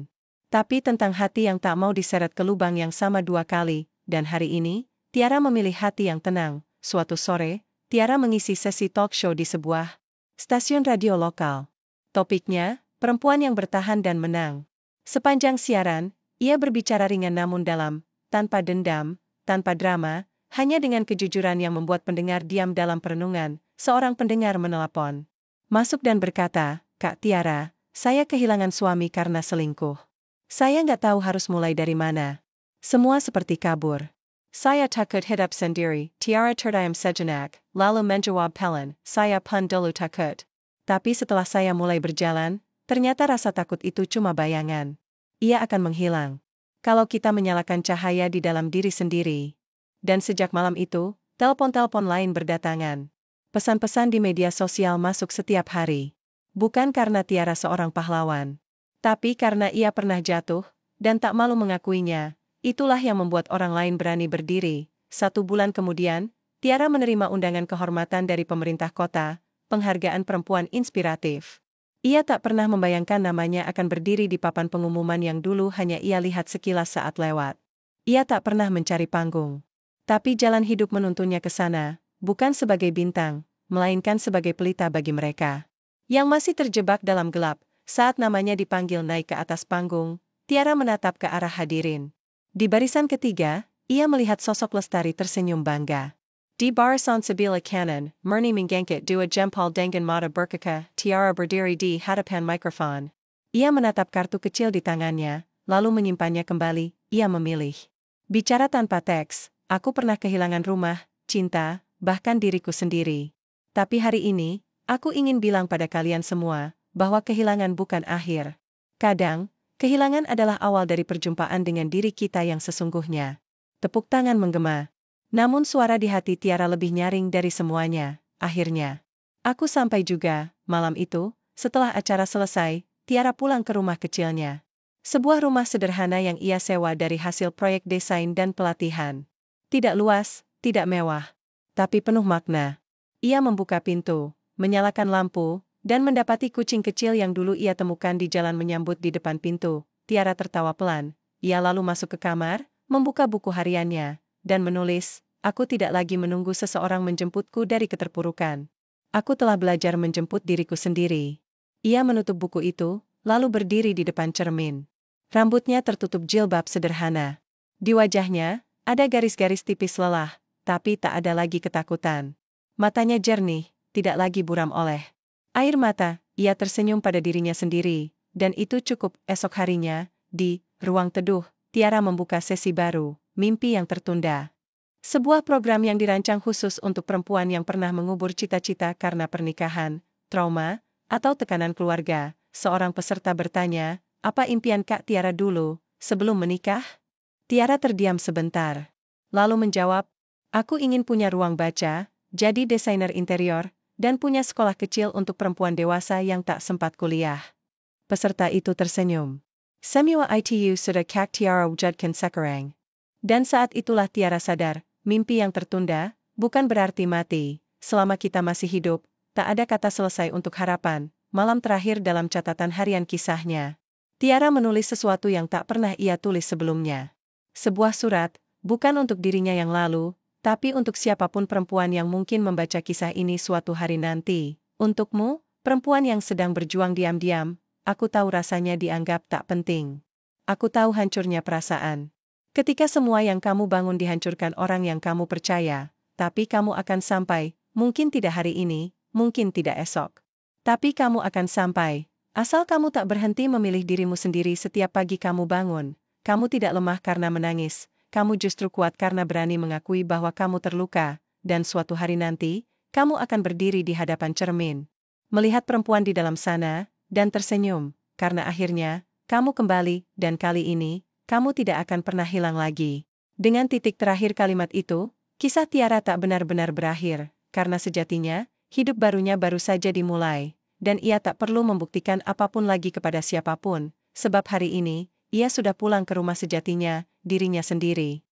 tapi tentang hati yang tak mau diseret ke lubang yang sama 2 kali, dan hari ini, Tiara memilih hati yang tenang. Suatu sore, Tiara mengisi sesi talk show di sebuah stasiun radio lokal. Topiknya, perempuan yang bertahan dan menang. Sepanjang siaran, ia berbicara ringan namun dalam, tanpa dendam, tanpa drama, hanya dengan kejujuran yang membuat pendengar diam dalam perenungan. Seorang pendengar menelepon masuk dan berkata, "Kak Tiara, saya kehilangan suami karena selingkuh. Saya nggak tahu harus mulai dari mana. Semua seperti kabur. Saya takut hidup sendiri." Tiara terdiam sejenak, lalu menjawab pelan, "Saya pun dulu takut. Tapi setelah saya mulai berjalan, ternyata rasa takut itu cuma bayangan. Ia akan menghilang kalau kita menyalakan cahaya di dalam diri sendiri." Dan sejak malam itu, telepon-telepon lain berdatangan. Pesan-pesan di media sosial masuk setiap hari. Bukan karena Tiara seorang pahlawan, tapi karena ia pernah jatuh, dan tak malu mengakuinya. Itulah yang membuat orang lain berani berdiri. 1 bulan kemudian, Tiara menerima undangan kehormatan dari pemerintah kota, penghargaan perempuan inspiratif. Ia tak pernah membayangkan namanya akan berdiri di papan pengumuman yang dulu hanya ia lihat sekilas saat lewat. Ia tak pernah mencari panggung. Tapi jalan hidup menuntunnya ke sana, bukan sebagai bintang, melainkan sebagai pelita bagi mereka yang masih terjebak dalam gelap. Saat namanya dipanggil naik ke atas panggung, Tiara menatap ke arah hadirin. Di barisan ketiga, ia melihat sosok Lestari tersenyum bangga. Di barisan sebelah kanan, Murni menggengket dua jempol dengan mata berkaca, Tiara berdiri di hadapan mikrofon. Ia menatap kartu kecil di tangannya, lalu menyimpannya kembali. Ia memilih bicara tanpa teks. Aku pernah kehilangan rumah, cinta, bahkan diriku sendiri. Tapi hari ini, aku ingin bilang pada kalian semua, bahwa kehilangan bukan akhir. Kadang, kehilangan adalah awal dari perjumpaan dengan diri kita yang sesungguhnya. Tepuk tangan menggema. Namun suara di hati Tiara lebih nyaring dari semuanya. Akhirnya, aku sampai juga. Malam itu, setelah acara selesai, Tiara pulang ke rumah kecilnya. Sebuah rumah sederhana yang ia sewa dari hasil proyek desain dan pelatihan. Tidak luas, tidak mewah, tapi penuh makna. Ia membuka pintu, menyalakan lampu, dan mendapati kucing kecil yang dulu ia temukan di jalan menyambut di depan pintu. Tiara tertawa pelan. Ia lalu masuk ke kamar, membuka buku hariannya, dan menulis, "Aku tidak lagi menunggu seseorang menjemputku dari keterpurukan. Aku telah belajar menjemput diriku sendiri." Ia menutup buku itu, lalu berdiri di depan cermin. Rambutnya tertutup jilbab sederhana. Di wajahnya, ada garis-garis tipis lelah, tapi tak ada lagi ketakutan. Matanya jernih, tidak lagi buram oleh air mata. Ia tersenyum pada dirinya sendiri, dan itu cukup. Esok harinya, di ruang teduh, Tiara membuka sesi baru, mimpi yang tertunda. Sebuah program yang dirancang khusus untuk perempuan yang pernah mengubur cita-cita karena pernikahan, trauma, atau tekanan keluarga. Seorang peserta bertanya, "Apa impian Kak Tiara dulu, sebelum menikah?" Tiara terdiam sebentar. Lalu menjawab, "Aku ingin punya ruang baca, jadi desainer interior, dan punya sekolah kecil untuk perempuan dewasa yang tak sempat kuliah." Peserta itu tersenyum. "Semua itu sudah Kak Tiara wujudkan sekarang." Dan saat itulah Tiara sadar, mimpi yang tertunda, bukan berarti mati. Selama kita masih hidup, tak ada kata selesai untuk harapan. Malam terakhir dalam catatan harian kisahnya, Tiara menulis sesuatu yang tak pernah ia tulis sebelumnya. Sebuah surat, bukan untuk dirinya yang lalu, tapi untuk siapapun perempuan yang mungkin membaca kisah ini suatu hari nanti. Untukmu, perempuan yang sedang berjuang diam-diam, aku tahu rasanya dianggap tak penting. Aku tahu hancurnya perasaan. Ketika semua yang kamu bangun dihancurkan orang yang kamu percaya, tapi kamu akan sampai, mungkin tidak hari ini, mungkin tidak esok. Tapi kamu akan sampai, asal kamu tak berhenti memilih dirimu sendiri setiap pagi kamu bangun. Kamu tidak lemah karena menangis, kamu justru kuat karena berani mengakui bahwa kamu terluka, dan suatu hari nanti, kamu akan berdiri di hadapan cermin, melihat perempuan di dalam sana, dan tersenyum, karena akhirnya, kamu kembali, dan kali ini, kamu tidak akan pernah hilang lagi. Dengan titik terakhir kalimat itu, kisah Tiara tak benar-benar berakhir, karena sejatinya, hidup barunya baru saja dimulai, dan ia tak perlu membuktikan apapun lagi kepada siapapun, sebab hari ini, ia sudah pulang ke rumah sejatinya, dirinya sendiri.